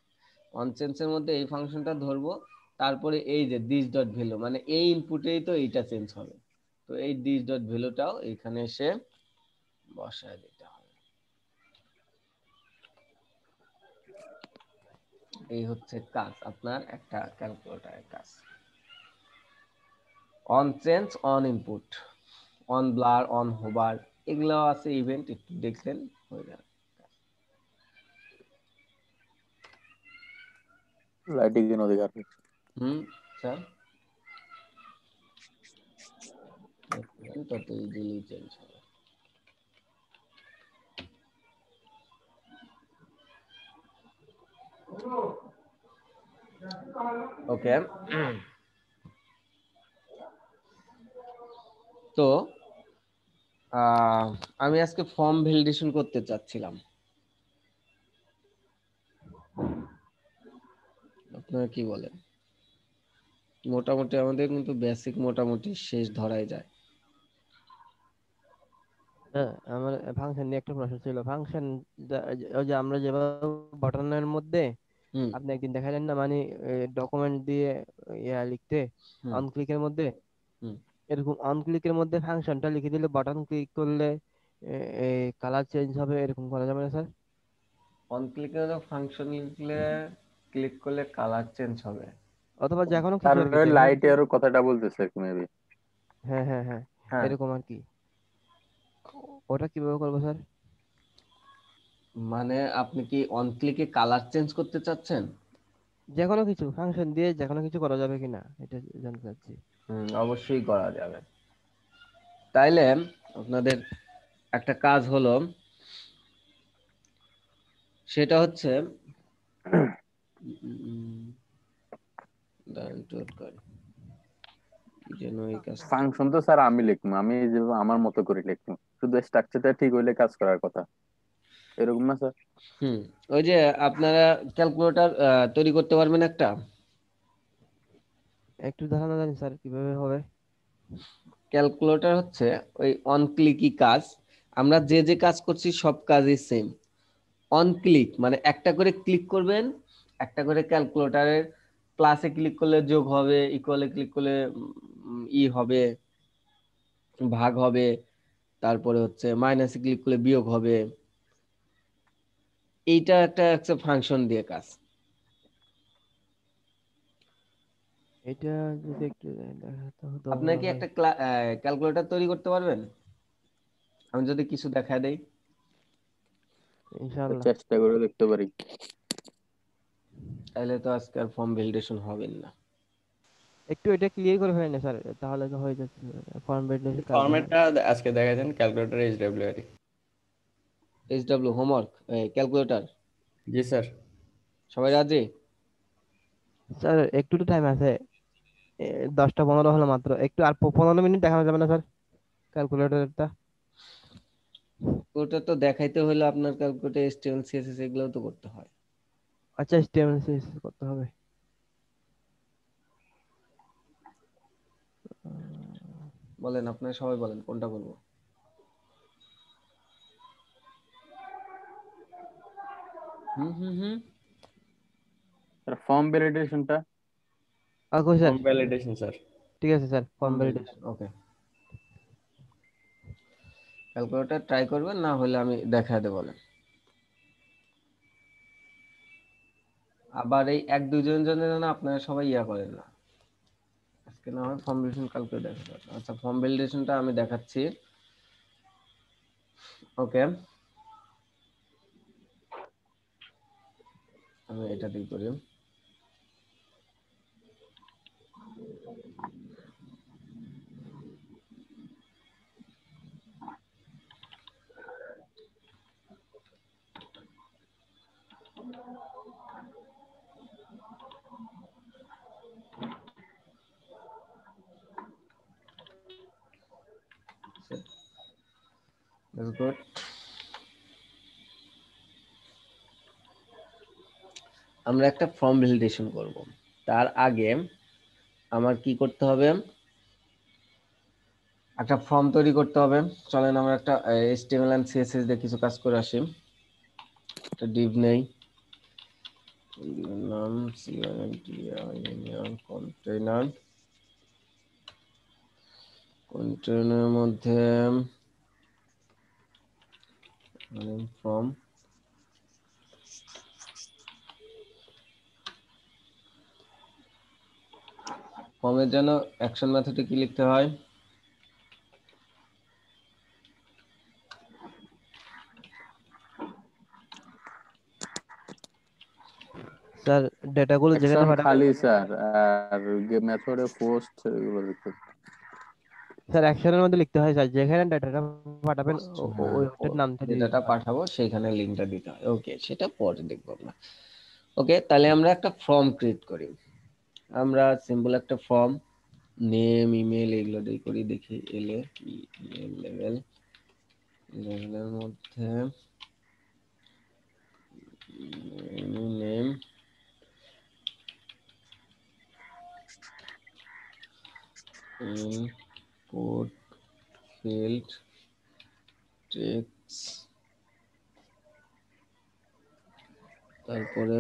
অন চেঞ্জের মধ্যে এই ফাংশনটা ধরবো, তারপরে এই যে দিস ডট ভ্যালু মানে এই ইনপুটেই তো এইটা চেঞ্জ হবে, তো এই দিস ডট ভ্যালুটাও এখানে এসে বসায় দিতে হবে। এই হচ্ছে কাজ আপনার একটা ক্যালকুলেটরের কাজ। On change, on input, on blur, on hover, এগুলো আছে ইভেন্ট, একটু দেখলেন হয়ে যাবে। লাইটিং এর অধিকার। স্যার তত ইজিলি চেঞ্জ হবে। ওকে, তো আমি আজকে ফর্ম ভ্যালিডেশন করতে চাচ্ছিলাম, আপনারা কি বলেন? মোটামুটি আমাদের কিন্তু বেসিক মোটামুটি শেষ ধরাই যায়। হ্যাঁ, আমার ফাংশন নিয়ে একটা প্রশ্ন ছিল। ফাংশন ওই যে আমরা যেভাবে বাটনের মধ্যে হুম আপনি একদিন দেখালেন না, মানে ডকুমেন্ট দিয়ে ইয়া লিখতে হুম অন ক্লিকের মধ্যে, হুম এরকম অন ক্লিকের মধ্যে ফাংশনটা লিখে দিলে বাটন ক্লিক করলে কালার চেঞ্জ হবে, এরকম করা যাবে না স্যার? অন ক্লিকের ফাংশন লিখলে ক্লিক করলে কালার চেঞ্জ হবে? অথবা যে কোনো তার কিছু আর কি, যে কোনো লাইট কিছু। এর কথাটা বলতেছে মেবি। হ্যাঁ হ্যাঁ হ্যাঁ, হ্যাঁ, এরকম আর কি। ওটা কিভাবে করবো স্যার? মানে আপনি কি অন ক্লিকে কালার চেঞ্জ করতে চাচ্ছেন? যে কোনো কিছু ফাংশন দিয়ে যে কোনো কিছু করা যাবে কিনা এটা জানতে চাচ্ছি। অবশ্যই করা যাবে। তাইলে আপনাদের একটা কাজ হলো, সেটা হচ্ছে উম, দাঁড়ান একটু wait করেন। কি যেন এই কাজটা। ফাংশন তো স্যার আমি লিখবো, আমি যে আমার মতো করে লিখবো, শুধু স্ট্রাকচারটা ঠিক হইলে কাজ করার কথা, এরকম না স্যার? হুম ওই যে আপনারা ক্যালকুলেটর তৈরি করতে পারবেন একটা? একটু ধারণা দেন স্যার কিভাবে হবে। ক্যালকুলেটর হচ্ছে ওই অন ক্লিকই কাজ, আমরা যে যে কাজ করছি সব কাজই সেম। অন ক্লিক মানে একটা করে ক্লিক করবেন, একটা করে ক্যালকুলেটরের প্লাসে ক্লিক করলে যোগ হবে, ইকুয়ালে ক্লিক করলে ই হবে, ভাগ হবে, তারপরে হচ্ছে মাইনাসে ক্লিক করলে বিয়োগ হবে। এইটা একটা ফাংশন দিয়ে কাজ। এটা যদি একটু দেখাতে হতো আপনার ভালো কি হয়। একটা ক্যালকুলেটর তৈরি করতে পারবেন আমি যদি কিছু দেখায় দেই? ইনশাআল্লাহ। চেষ্টা করে দেখতে পারি। তাহলে তো আজকে আর ফর্ম ভ্যালিডেশন হবে না। একটু এটা ক্লিয়ার করে ফেলেন না স্যার, তাহলে তো হয়ে যাচ্ছে। ফর্ম ভ্যালিডেশন কাজ হবে। ফরম্যাটটা আজকে দেখাচ্ছেন ক্যালকুলেটর এইচডব্লিউআর। এইচডব্লিউ হোমওয়ার্ক ক্যালকুলেটর, জি স্যার। সবাই রাজি? স্যার একটু তো টাইম আছে, 10টা 15 হলো মাত্র, একটু আর 15 মিনিট দেখানো যাবে না স্যার ক্যালকুলেটরটা? ওটা তো দেখাইতে হলে আপনার ক্যালকুলেটর এইচটিএমএল সিএসএস এগুলোও তো করতে হয়। আচ্ছা, স্টেম করতে হবে। বলেন আপনারা সবাই বলেন কোনটা করবো। হুম হুম হুম স্যার ফর্ম ভ্যালিডেশনটা। Okay sir, form validation sir. ঠিক আছে sir, form form validation. Validation okay. Calculator try করবেন, না হলে আমি দেখায় দেবো বলেন। আবার এই এক দুইজন জনের জন্য আপনারা সবাই ইয়া করেন না, আজকে না হয় ফর্ম ভ্যালিডেশন কালকে দেখাবো। আচ্ছা ফর্ম ভ্যালিডেশনটা আমি দেখাচ্ছি। ওকে, আমি এটা দিয়ে করি। That's good. আমরা একটা ফর্ম ভ্যালিডেশন করব, তার আগে আমার কি করতে হবে, একটা ফর্ম তৈরি করতে হবে। চলেন আমরা একটা এইচটিএমএল এন্ড সিএসএস দিয়ে কিছু কাজ করে আসি। একটা div নেই, নাম কন্টেইনার, কন্টেইনারের মধ্যে ফ্রম, ফর্মের জন্য অ্যাকশন মেথডে কি লিখতে হয়? স্যার ডেটাগুলো যেখানে অ্যাকশন পাঠাবেন, খালি স্যার, আর মেথডে পোস্ট এগুলো লিখতে। স্যার অ্যাকশনের মধ্যে লিখতে হয় স্যার, যেখানে ডেটাটা পাঠাবেন ওইটার নামটা দিয়ে যেটা দিতে হয়। পাঠাবো সেইখানে লিঙ্কটা দিতে হয়। ওকে, সেটা পরে দেখবো আমরা। ওকে, তাহলে আমরা একটা ফর্ম ক্রিয়েট করি। আমরা সিম্পল একটা ফর্ম, নেম, ইমেল এগুলো দিয়ে করি। দেখি এলে লেভেল, লেভেলের মধ্যে নেম, ইনপুট ফিল্ড, টেক্সট, তারপরে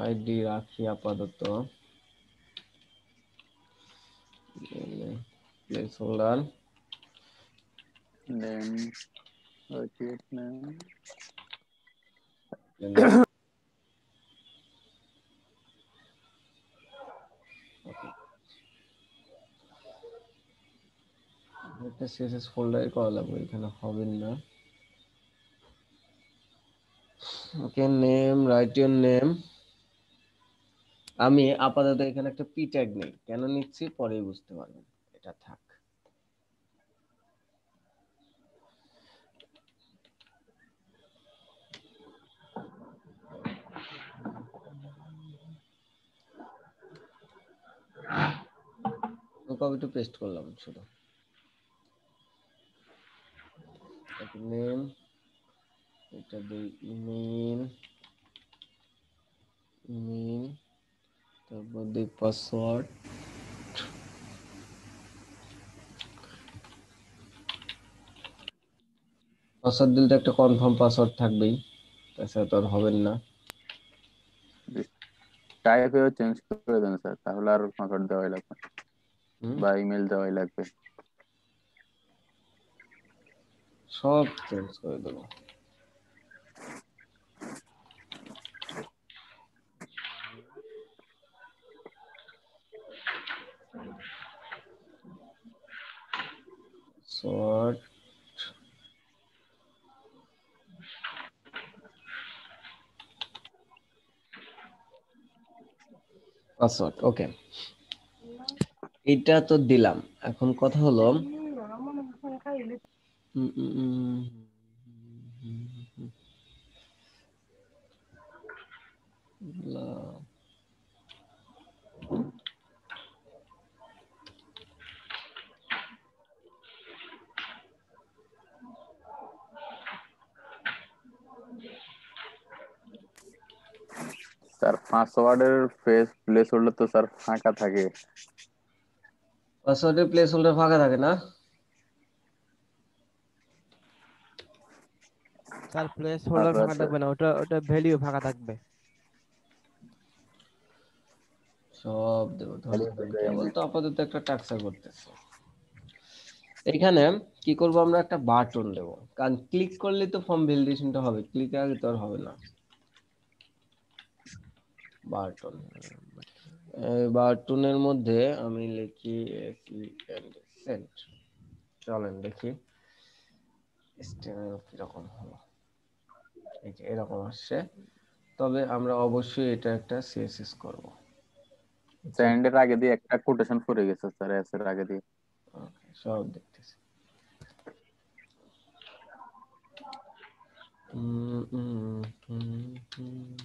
আইডি রাখি আপাতত, প্লেস হোল্ডার, দেন নেম, একটা সিএসএস ফোল্ডারে করা লাগবে, এখানে হবে না। ওকে, নেম, রাইট ইউর নেম। আমি আপাতত এখানে একটা পি ট্যাগ নেই, কেন নিচ্ছি পরেই বুঝতে পারবেন, এটা থাক। কপি টু পেস্ট করলাম শুধু। নেম, এটা দিই ইমেল, ইমেল, তারপর দিই পাসওয়ার্ড, পাসওয়ার্ড দিলে তো একটা কনফার্ম পাসওয়ার্ড থাকবেই, তাছাড়া তো আর হবেন না। টাইপেও চেঞ্জ করে দেন স্যার, তাহলে আর পাসওয়ার্ড দেওয়াই লাগবে হুম, বা ইমেল দেওয়াই লাগবে। সব চেঞ্জ করে দেবো। পাসওয়ার্ড, পাসওয়ার্ড, ওকে, এটা তো দিলাম। এখন কথা হলো উম, উম, উম, লা- স্যার পাসওয়ার্ডের প্লেস হোল্ডার তো স্যার ফাঁকা থাকে। পাসওয়ার্ডের প্লেস হোল্ডার ফাঁকা থাকে না? স্যার প্লেস হোল্ডার ফাঁকা থাকবে না, ওটা ওটা ভ্যালিউ ফাঁকা থাকবে। সব দেবো, ধরে দেন, কেবল তো আপাতত একটা টাক্সা করতেছে। এখানে কি করব, আমরা একটা বাটন দেব, কারণ ক্লিক করলে তো ফর্ম ভ্যালিডেশনটা হবে, ক্লিকের আগে তো আর হবে না। বাটন, এই বাটনের মধ্যে আমি লিখি সেন্ড। চলেন দেখি HTML কিরকম হলো। এই যে এরকম আসছে, তবে আমরা অবশ্যই এটা একটা সিএসএস করব। স্যান্ডের আগে দিয়ে একটা কোটেশন পড়ে গেছে স্যার, এস এর আগে দিয়ে। ওকে, সব দেখতেছি। উম, উম, উম, উম।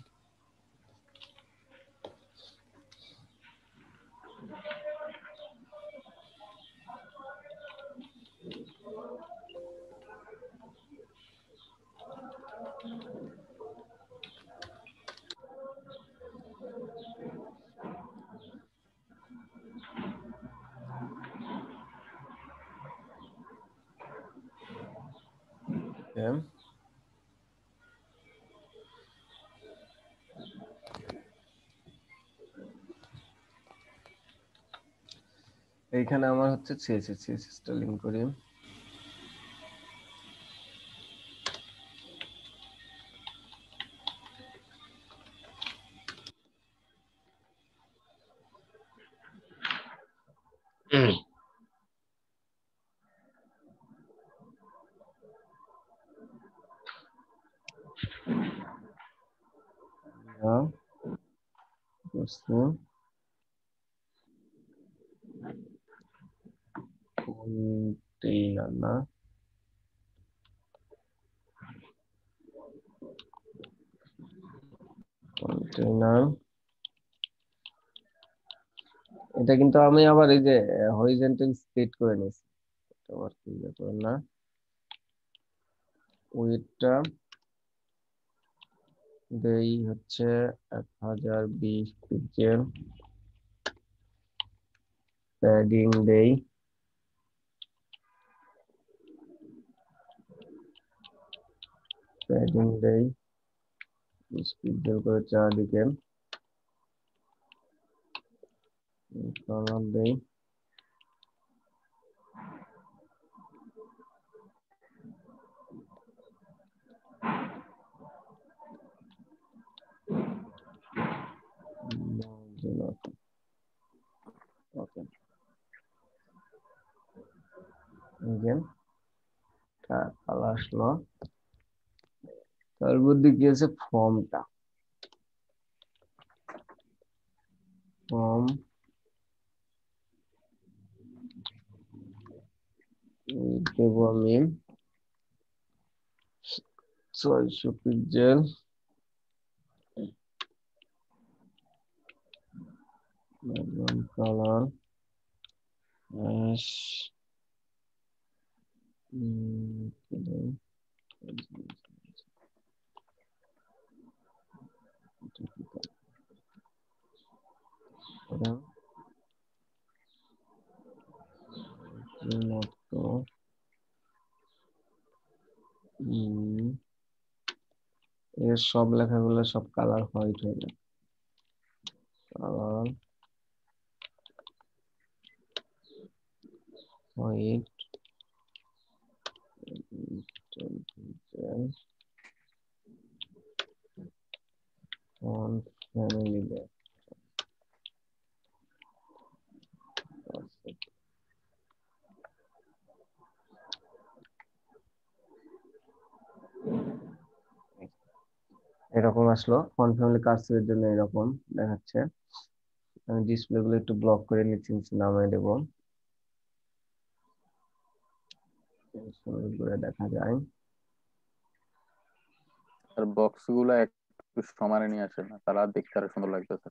Okay. এইখানে আমার হচ্ছে সিএসএস টা লিংক করি। হ্যাঁ, করছি। কন্টেইনার না, কন্টেইনার। এটা কিন্তু আমি আবার এই যে হরিজন্টাল স্প্লিট করে নিয়েছি। এটা আবার কি ব্যাপার না, ওয়েটটা দেই হচ্ছে 1020 পিক্সেল, প্যাডিং দেই প্যাডিং দেই 20 পিক্সেল করে চারদিকে, কালার দেই ওকে। কালার আসলো, তার মধ্যে কি আছে, ফর্মটা, ফর্ম দেবো আমি 600 পিক্সেল, কালার এর সব লেখাগুলো সব কালার হোয়াইট হয়ে যাবে, colour white, font family bag. এরকম আসলো, ফন্ট ফ্যামিলি কার্সরের জন্য এরকম দেখাচ্ছে। আমি ডিসপ্লে গুলো একটু ব্লক করে নিচে নিচে নামিয়ে দেবো, সুন্দর করে দেখা যায়। আর বক্স গুলা একটু সমানে নিয়ে আসে না, তারা দেখতে আরো সুন্দর লাগতেছে।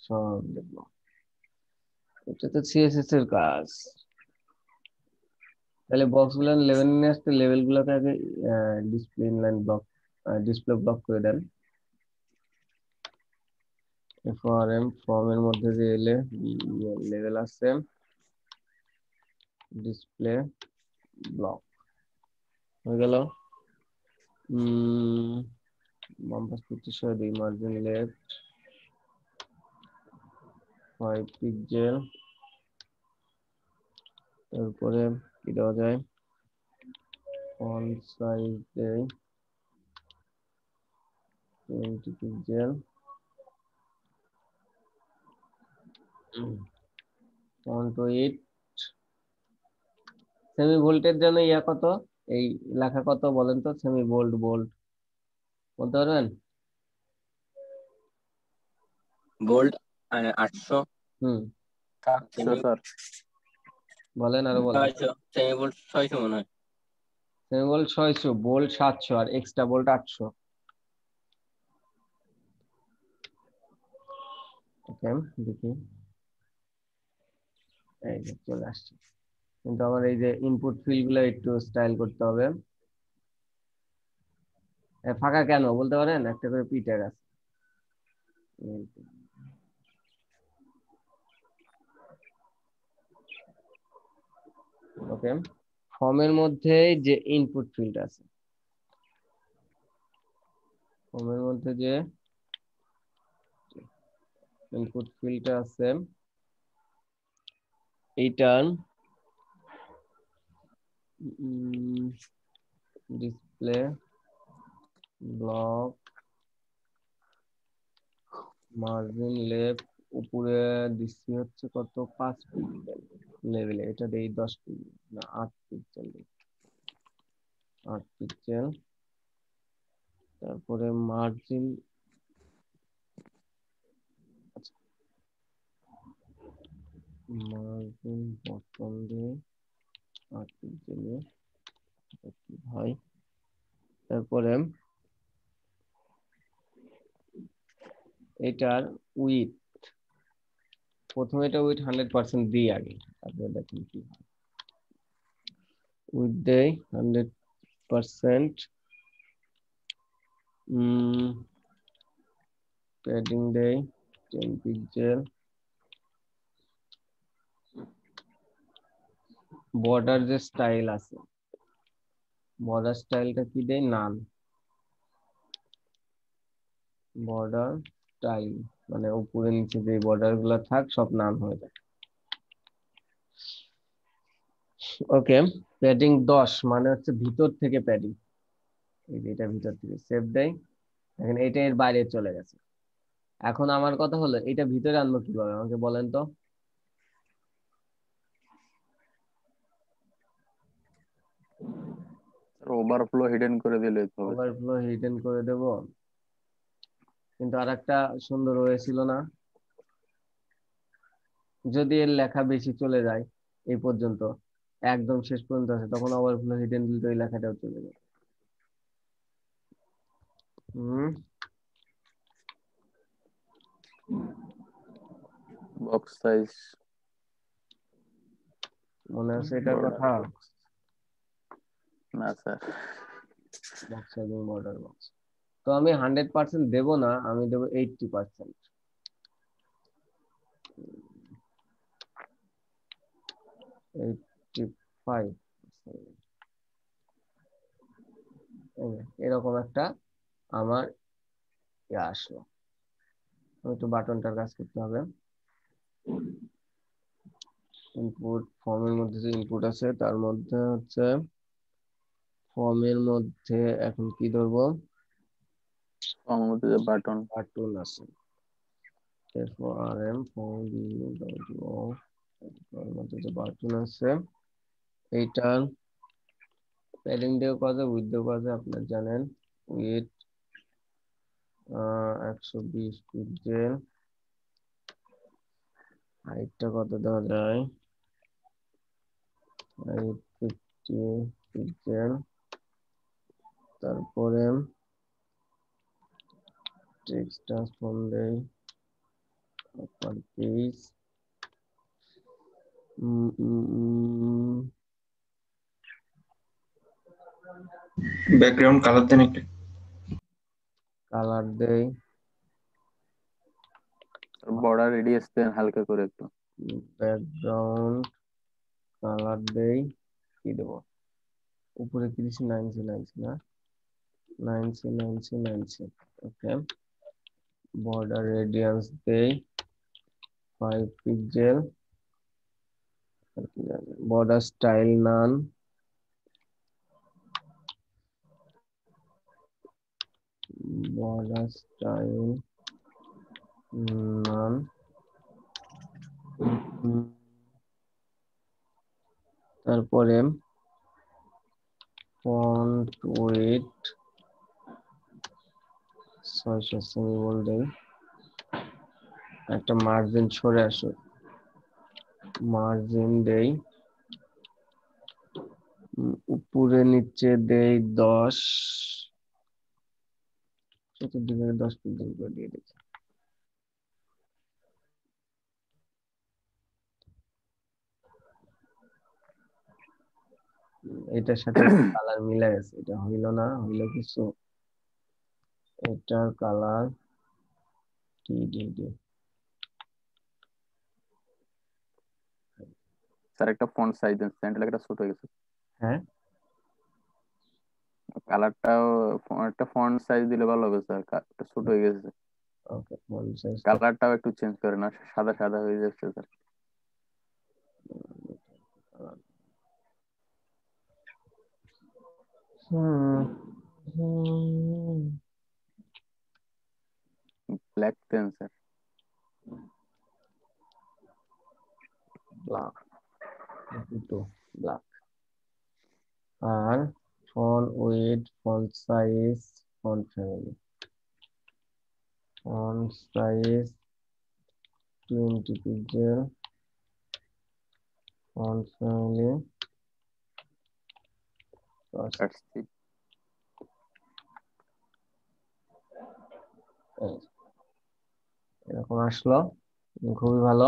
সব দেখবো, এটা তো সিএসএস এর কাজ। তাহলে বক্স গুলো লেভেল নিয়ে আসতে লেভেল গুলোকে আগে display inline block, display block করে দেন। এফআরএম ফর্মের মধ্যে যে এলে লেভেল আছে, ডিসপ্লে ব্লক হয়ে গেল। বাম পাশ থেকে দিই, মার্জিন লেফট 5 পিক্সেল, তারপরে কি দেওয়া যায়, ফন্ট সাইজ দেই 20 পিক্সেল, ফন্ট ওয়েট, সেমি ভোল্টের জন্য ইয়া কত, এই লেখা কত বলেন তো, সেমি বোল্ড বোল্ড বলতে পারবেন? বোল্ড 800, হুম, 700 স্যার। বলেন আরো বলেন। 600, সেমি বোল্ড 600 মনে হয়। সেমি বোল্ড 600, বোল্ড 700 আর এক্সট্রা বোল্ড 800। ওকে, দেখি এই যে চলে আসছে, কিন্তু আমার এই যে ইনপুট ফিল্ড গুলো একটু স্টাইল করতে হবে। ফাঁকা কেন বলতে পারেন, একটা করে পিটার আছে। ওকে, ফর্মের মধ্যে যে ইনপুট ফিল্ড আছে, ফর্মের মধ্যে যে ইনপুট ফিল্ডটা আছে, এইটার ডিসপ্লে ব্লক মার্জিন লেফট উপরে দিচ্ছি হচ্ছে কত 5 পিক্সেল লেভেলে, এটা দেই 10 পিক্সেল না 8 পিক্সেল, 8 পিক্সেল। তারপরে মার্জিন মার্জিন বটন দিয়ে 8 পিক্সেলে হয়। তারপরে এটার উইথ, প্রথমে এটা উইথ 100% দিই আগে, তারপরে দেখুন কি হয়। উইথ দেই 100%, প্যাডিং দেই 10 পিক্সেল, বর্ডার যে স্টাইল আছে বর্ডার স্টাইলটা কি দেই নান, বর্ডার স্টাইল মানে উপরে নিচে যে বর্ডার গুলা থাক সব নান হয়ে যায়। ওকে, প্যাডিং 10 মানে হচ্ছে ভিতর থেকে প্যাডিং, এই যে এটা ভিতর থেকে সেভ দেই, দেখেন এটা এর বাইরে চলে গেছে। এখন আমার কথা হলো এটা ভিতরে আনবো কিভাবে আমাকে বলেন তো। ওভারফ্লো হিডেন করে দিলে তো হবে। ওভারফ্লো হিডেন করে দেব, কিন্তু আরেকটা সুন্দর হয়েছিল না, যদি এর লেখা বেশি চলে যায় এই পর্যন্ত একদম শেষ পর্যন্ত আছে, তখন ওভারফ্লো হিডেন দিলে তো এই লেখাটাও চলে যাবে। হুম, বক্স সাইজ মনে আছে এটার বর্ডার কথা? বক্স না স্যার। বক্স এবং বর্ডার বক্স তো আমি 100% দেব না, আমি দেবো 80%, 85। এরকম একটা আমার ইয়ে আসলো। একটু বাটনটার কাজ করতে হবে। ইনপুট ফর্মের মধ্যে যে ইনপুট আছে তার মধ্যে হচ্ছে ফর্মের মধ্যে এখন কি ধরবো, ফর্মের মধ্যে যে বাটন বাটন আছে, এরপর rm ফর্ম এর মধ্যে যে বাটন আছে এইটার প্যাডিং দিয়েও কাজ হয় উইথ দিয়েও কাজ হয় আপনার জানেন। উইথ 120 পিক্সেল, হাইটটা কত দেওয়া যায় 50 পিক্সেল, তারপরে টেক্সট ট্রান্সফর্ম দেই আপার কেস, ব্যাকগ্রাউন্ড কালার দেন একটা। কালার দেই বর্ডার রেডিয়াস দেন হালকা করে একটু। ব্যাকগ্রাউন্ড কালার দেই কি দেবো উপরে 90 না 90। ওকে, বর্ডার রেডিয়াস দেই 5 পিক্সেল, বর্ডার স্টাইল নান, বর্ডার স্টাইল নান, তারপরে ফন্ট ওয়েট 600 সেমিবোল্ড দেই, একটা মার্জিন সরে আসে মার্জিন দেই, উপরে নিচে দেই 10, চতুর্দিকে 10 পিক্সেল করে দিয়ে দিচ্ছি। এটার সাথে কালার মিলে গেছে, এটা হইল না, হইলো কিছু এটার কালার টিডিডি। স্যার একটা ফন্ট সাইজ দেন, সেন্টার একটা ছোট হয়ে গেছে। হ্যাঁ, কালারটাও একটা ফন্ট সাইজ দিলে ভালো হবে স্যার, একটা ছোট হয়ে গেছে। ওকে, ফন্ট সাইজটা কালারটাও একটু চেঞ্জ করে না, সাদা সাদা হয়ে যাচ্ছে স্যার। Black tensor. ব্ল্যাক, দুটো ব্ল্যাক। আর font width, font size, font family. Font size 20 pixel, font family কাটছি। এরকম আসলো, খুবই ভালো।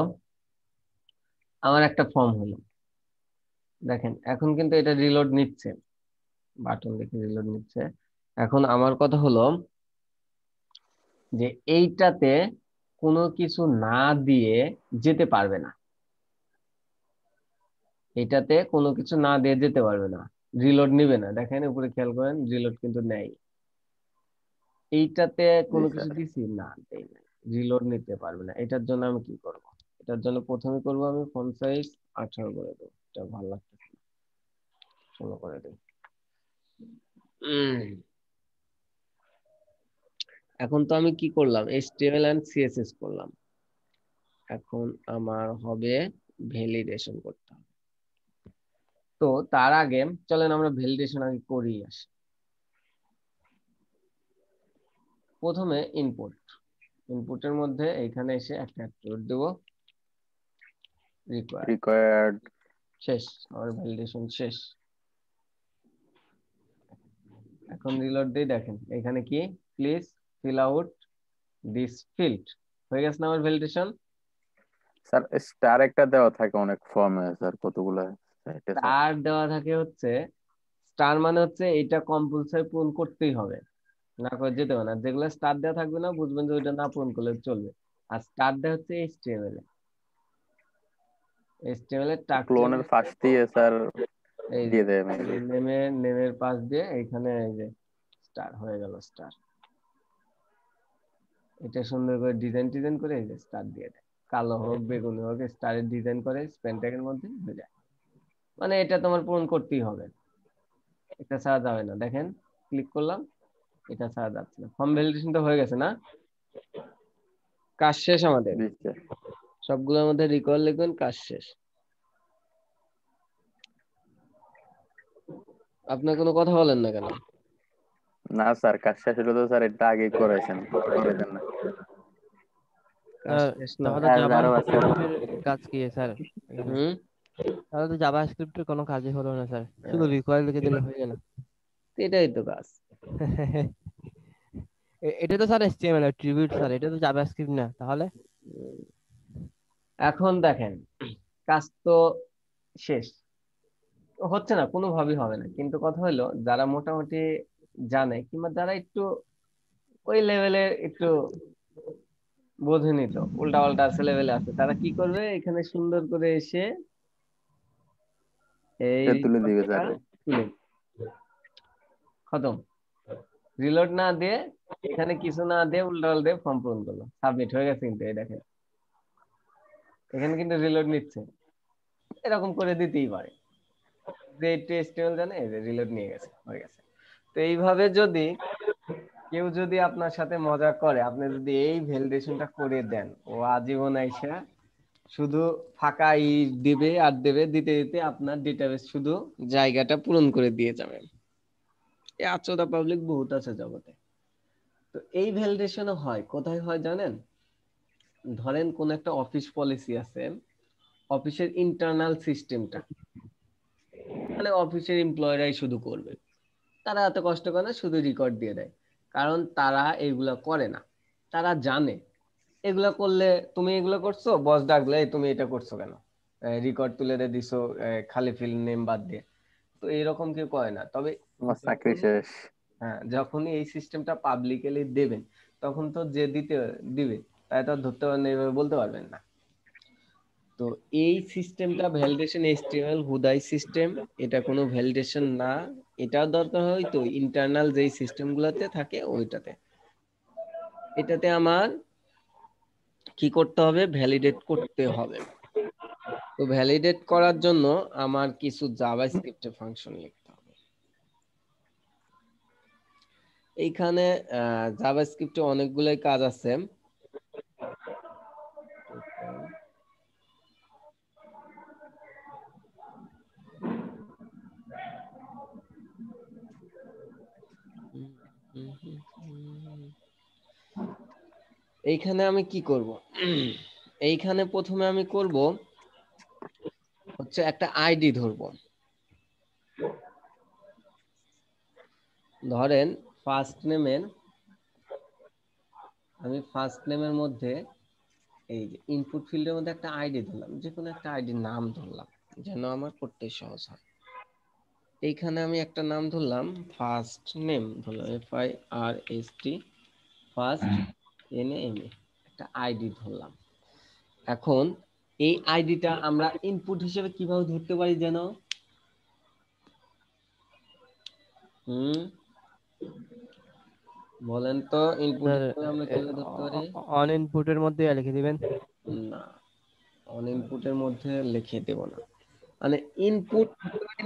আমার একটা ফর্ম হলো, দেখেন এখন কিন্তু এটা রিলোড নিচ্ছে, বাটন দেখে রিলোড নিচ্ছে। এখন আমার কথা হলো যে এইটাতে কোনো কিছু না দিয়ে যেতে পারবে না, এটাতে কোনো কিছু না দিয়ে যেতে পারবে না, রিলোড নিবে না। দেখেন উপরে খেয়াল করেন, রিলোড কিন্তু নেই। এইটাতে জি কোনো কিছু স্যার। দিছি না, দেই নাই, রিলোড নিতে পারবে না। এটার জন্য আমি কি করব? এটার জন্য প্রথমে করব আমি ফন্ট সাইজ 18 করে দেবো। এটা ভালো লাগতেছে না, 16 করে দেব। এখন তো আমি কি করলাম, HTML এন্ড CSS করলাম। এখন আমার হবে ভ্যালিডেশন করতে হবে। তো তার আগে চলেন আমরা ভ্যালিডেশন আগে করি আসি। প্রথমে ইনপুটের মধ্যে এইখানে এসে একটা অ্যাট্রিবিউট দেব, রিকোয়ার্ড। রিকোয়ার্ড। শেষ, আমার ভ্যালিডেশন শেষ। এখন রিলোড দেই, দেখেন এখানে কি, please fill out this field. হয়ে গেছে না আমার ভ্যালিডেশন? স্যার স্টার একটা দেওয়া থাকে অনেক ফর্মে স্যার, কতগুলা সাইটে স্যার। স্টার দেওয়া থাকে হচ্ছে, স্টার মানে হচ্ছে এটা কম্পালসারি পূরণ করতেই হবে, না করে যেতে হবে না। যেগুলো স্টার দেওয়া থাকবে না বুঝবেন যে ওইটা না পূরণ করলে চলবে। আর স্টার দেওয়া হচ্ছে এইচটিএমএল এর স্ট্রাকচার। ক্লোনের ফার্স্ট দিয়ে স্যার এই যে দিয়ে দেয় মেবি। নেমের পাশ দিয়ে এইখানে এই যে স্টার হয়ে গেল, স্টার। এটা সুন্দর করে ডিজাইন করে এই যে স্টার দিয়ে দেয়, কালো হোক বেগুনি হোক স্টারের ডিজাইন করে স্পেন ট্যাগের মধ্যে হয়ে যায়। মানে এটা তোমার পূরণ করতেই হবে, এটা ছাড়া যাবে না। দেখেন ক্লিক করলাম, এটা ছাড়া যাচ্ছে না। ফর্ম ভ্যালিডেশনটা হয়ে গেছে না, কাজ শেষ আমাদের। জি স্যার। সবগুলোর মধ্যে রিকল লিখবেন, কাজ শেষ। আপনার কোনো কথা বলেন না কেন? না স্যার, কাজ শেষ হলো তো স্যার, এটা আগে করেছেন, করে দেন না। কাজ স্যার শেষ না? তাহলে কাজ জাভা আরো আছে। স্ক্রিপ্টের কাজ কি স্যার এখানে? হুম, তাহলে তো জাভা স্ক্রিপ্টের কোনো কাজই হলো না স্যার, শুধু রিকোয়ার লিখে দিলে হয়ে গেল। এটাই তো কাজ। এটা তো স্যার HTML অ্যাট্রিবিউট স্যার, এটা তো জাভা স্ক্রিপ্ট না তাহলে। এখন দেখেন কাজ তো শেষ, হচ্ছে না, কোনোভাবেই হবে না। কিন্তু কথা হলো যারা মোটামুটি জানে, কিংবা যারা একটু ওই লেভেলের একটু বোঝেনি, তো উল্টা পাল্টা আছে লেভেলে আছে, তারা কি করবে, এখানে সুন্দর করে এসে এই এটা তুলে দিবে রিপোর্টটা স্যার। তুলে খতম। রিলোড না দিয়ে, এখানে কিছু না দিয়ে উল্টা পাল্টা ফর্ম পূরণ করলো, সাবমিট হয়ে গেছে। কিন্তু এই দেখেন এখানে কিন্তু রিলোড নিচ্ছে, এরকম করে দিতেই পারে। যে HTML জানে, রিলোড নিয়ে গেছে, হয়ে গেছে। তো এইভাবে যদি কেউ যদি আপনার সাথে মজা করে, আপনি যদি এই ভ্যালিডেশনটা করে দেন, ও আজীবন আইসা শুধু ফাঁকা দিবে আর দেবে, দিতে দিতে আপনার ডেটাবেস শুধু জায়গাটা পূরণ করে দিয়ে যাবে। এই আচোদা পাবলিক বহুত আছে জগতে। তো এই ভ্যালিডেশনও হয়, কোথায় হয় জানেন? ধরেন কোন একটা অফিস পলিসি আছে, অফিসের ইন্টারনাল সিস্টেমটা, মানে অফিসের এমপ্লয়িরাই শুধু করবে, তারা এত কষ্ট করে না, শুধু রেকর্ড দিয়ে দেয়। কারণ তারা এগুলা করে না, তারা জানে এগুলা করলে, তুমি এগুলো করছো, বস ডাকলে "এই, তুমি এটা করছো কেন, রেকর্ড তুলে দিয়ে দিছো, খালি ফিল নেম বাদ দিয়ে"। তো এরকম কেউ করে না। তবে আমার চাকরি যখনই, শেষ। হ্যাঁ, যখনই এই সিস্টেমটা পাবলিকলি দেবেন, তখন তো যে দিবে তাই তো আর ধরতে পারবেন না, এইভাবে বলতে পারবেন না। তো এই সিস্টেমটা ভ্যালিডেশন HTML হুদাই সিস্টেম, এটা কোনো ভ্যালিডেশন না। এটাও দরকার হয় তো ইন্টারনাল যেই সিস্টেম গুলাতে থাকে ওইটাতে। এটাতে আমার কি করতে হবে, ভ্যালিডেট করতে হবে। তো ভ্যালিডেট করার জন্য আমার কিছু জাভাস্ক্রিপ্টের ফাংশন লিখতে হবে। এইখানে জাভাস্ক্রিপ্টে অনেকগুলাই কাজ আছে। এইখানে আমি কি করব? এইখানে প্রথমে আমি করব হচ্ছে একটা আইডি ধরবো। ধরেন আমি ফার্স্ট নেমের মধ্যে এই যে ইনপুট ফিল্ডের মধ্যে একটা আইডি ধরলাম, যে কোনো একটা আইডির নাম ধরলাম যেন আমার করতে সহজ হয়। এইখানে আমি একটা নাম ধরলাম, ফার্স্ট নেম ধরলাম, FIRST, ফার্স্ট NAME, একটা আইডি ধরলাম। এখন এই আইডিটা আমরা ইনপুট হিসেবে কিভাবে ধরতে পারি যেন? বলেন তো, ইনপুট স্যার হিসেবে আমরা কিভাবে ধরতে পারি? অন ইনপুটের মধ্যে লিখে দিবেন। না, অন ইনপুটের মধ্যে লিখে দেব না। মানে ইনপুট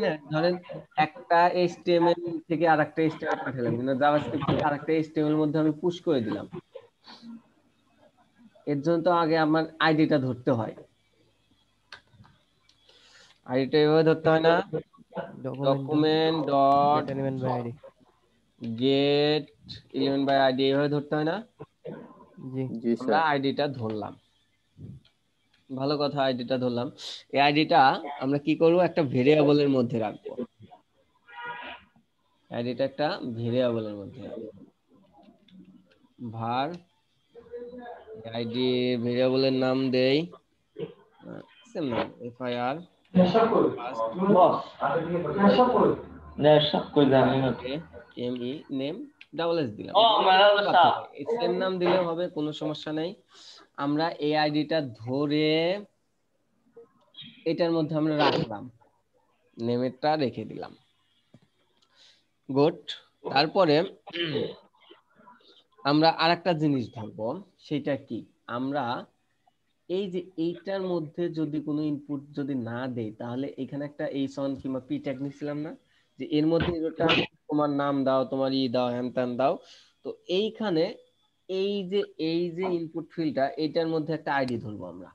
না, ধরেন একটা HTML থেকে আরেকটা HTML পাঠালাম, কিন্তু জাভাস্ক্রিপ্ট থেকে আরেকটা HTML এর মধ্যে আমি পুশ করে দিলাম। এর জন্য তো আগে আমার আইডিটা ধরতে হয়। আইডিটা এভাবে ধরতে হয় না? Document dot get element by ID. Get element by ID, এভাবে ধরতে হয় না? জি জি আমরা স্যার। আইডিটা ধরলাম, ভালো কথা, আইডিটা ধরলাম। এই আইডিটা আমরা কি করব? একটা ভেরিয়েবলের মধ্যে রাখবো। আইডিটা একটা ভেরিয়েবলের মধ্যে রাখবো। var আইডি ভেরিয়েবলের নাম দেই সেম নাম, FIR first ME name double S দিলাম, এই সেম নাম দিলেও হবে, কোনো সমস্যা নেই। আমরা এই আইডিটা ধরে এটার মধ্যে আমরা রাখলাম, নেমেরটা রেখে দিলাম। গুড। তারপরে আমরা আরেকটা জিনিস ধরবো, সেটা কি? আমরা এই যে এইটার মধ্যে যদি কোনো ইনপুট যদি না দেই, তাহলে এখানে একটা এইচন কিংবা পি ট্যাগ নিছিলাম না, যে এর মধ্যে এটা তোমার নাম দাও, তোমার দাও, হ্যান ত্যান দাও। তো এইখানে এই যে ইনপুট ফিল্ডটা, এটার মধ্যে একটা আইডি ধরবো আমরা।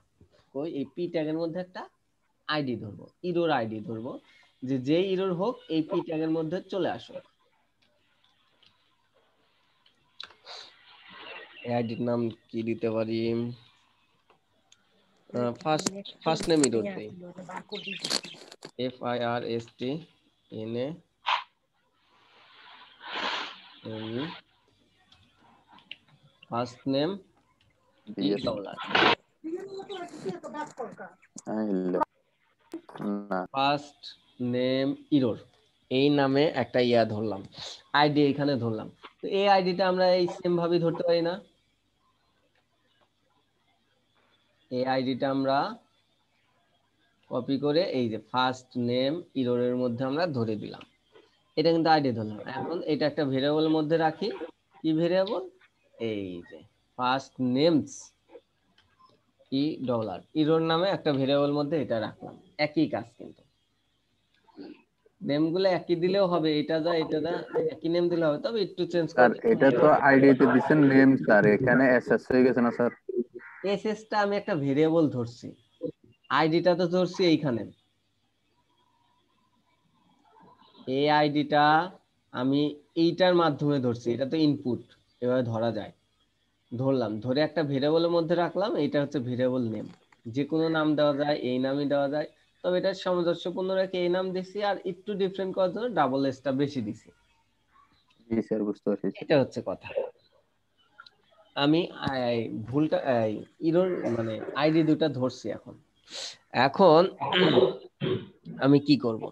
ওই এই পি ট্যাগের মধ্যে একটা আইডি ধরবো, ইরোর আইডি ধরবো, যে ইরোর হোক এই পি ট্যাগের মধ্যে চলে আসুক। এই আইডির নাম কি দিতে পারি? ফার্স্ট নেম ইরোর দেই, FIRSTNAME, ফার্স্ট নেম বিএস $, না ফার্স্ট নেম ইরোর, এই নামে একটা ধরলাম, আইডি এখানে ধরলাম। তো এই আইডিটা আমরা এই সেম ভাবে ধরতে পারি না? এই আইডিটা আমরা কপি করে এই যে ফার্স্ট নেম ইরোরের মধ্যে আমরা ধরে দিলাম, এটা কিন্তু আইডি ধরলাম। এখন এটা একটা ভেরিয়েবলের মধ্যে রাখি। কি ভেরিয়েবল? এই যে ফার্স্ট নেমস ইরোর নামে একটা ভেরিয়েবল মধ্যে এটা রাখলাম। একই কাজ, কিন্তু নেম গুলো একই দিলেও হবে, এটা একই নেম দিলে হবে, তবে একটু চেঞ্জ স্যার, করে এটা তো আইডিতে দিচ্ছেন নেম স্যার, এখানে এসএস হয়ে গেছে না স্যার? এসএসটা আমি একটা ভেরিয়েবল ধরছি, আইডিটা তো ধরছি এইখানে। এই আইডিটা আমি এইটার মাধ্যমে ধরছি, এটা তো ইনপুট, এভাবে ধরা যায়। ধরলাম, ধরে একটা ভেরিয়েবলের মধ্যে রাখলাম, এটা হচ্ছে ভেরিয়েবল নেম। যে কোনো নাম দেওয়া যায়, এই নামই দেওয়া যায়, তবে এটা সামঞ্জস্যপূর্ণ রেখে এই নাম দিছি, আর একটু ডিফারেন্ট করার জন্য ডাবল এসটা বেশি দিছি। জি স্যার, বুঝতে পারছি। এটা হচ্ছে কথা। আমি ভুলটা ইরোর মানে আইডি দুটা ধরছি। এখন এখন আমি কি করব?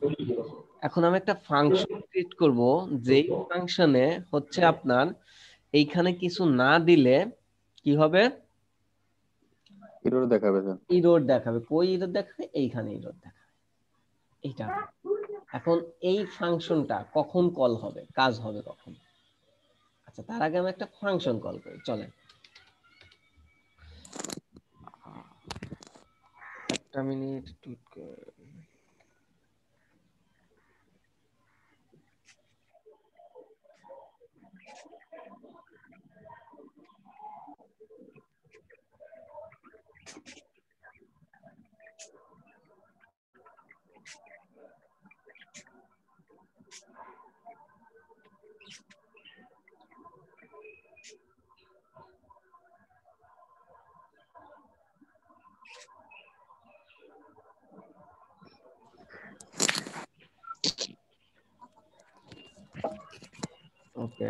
এখন আমি একটা ফাংশন ক্রিয়েট করব, যেই ফাংশনে হচ্ছে আপনার এইখানে কিছু না দিলে কি হবে? এরর দেখাবে স্যার। ইরোর দেখাবে। কই ইরোর দেখাবে? এইখানে ইরোর দেখাবে। এইটা এখন এই ফাংশনটা কখন কল হবে, কাজ হবে কখন? আচ্ছা, তার আগে আমি একটা ফাংশন কল করি, চলেন। একটা মিনিট। ওকে,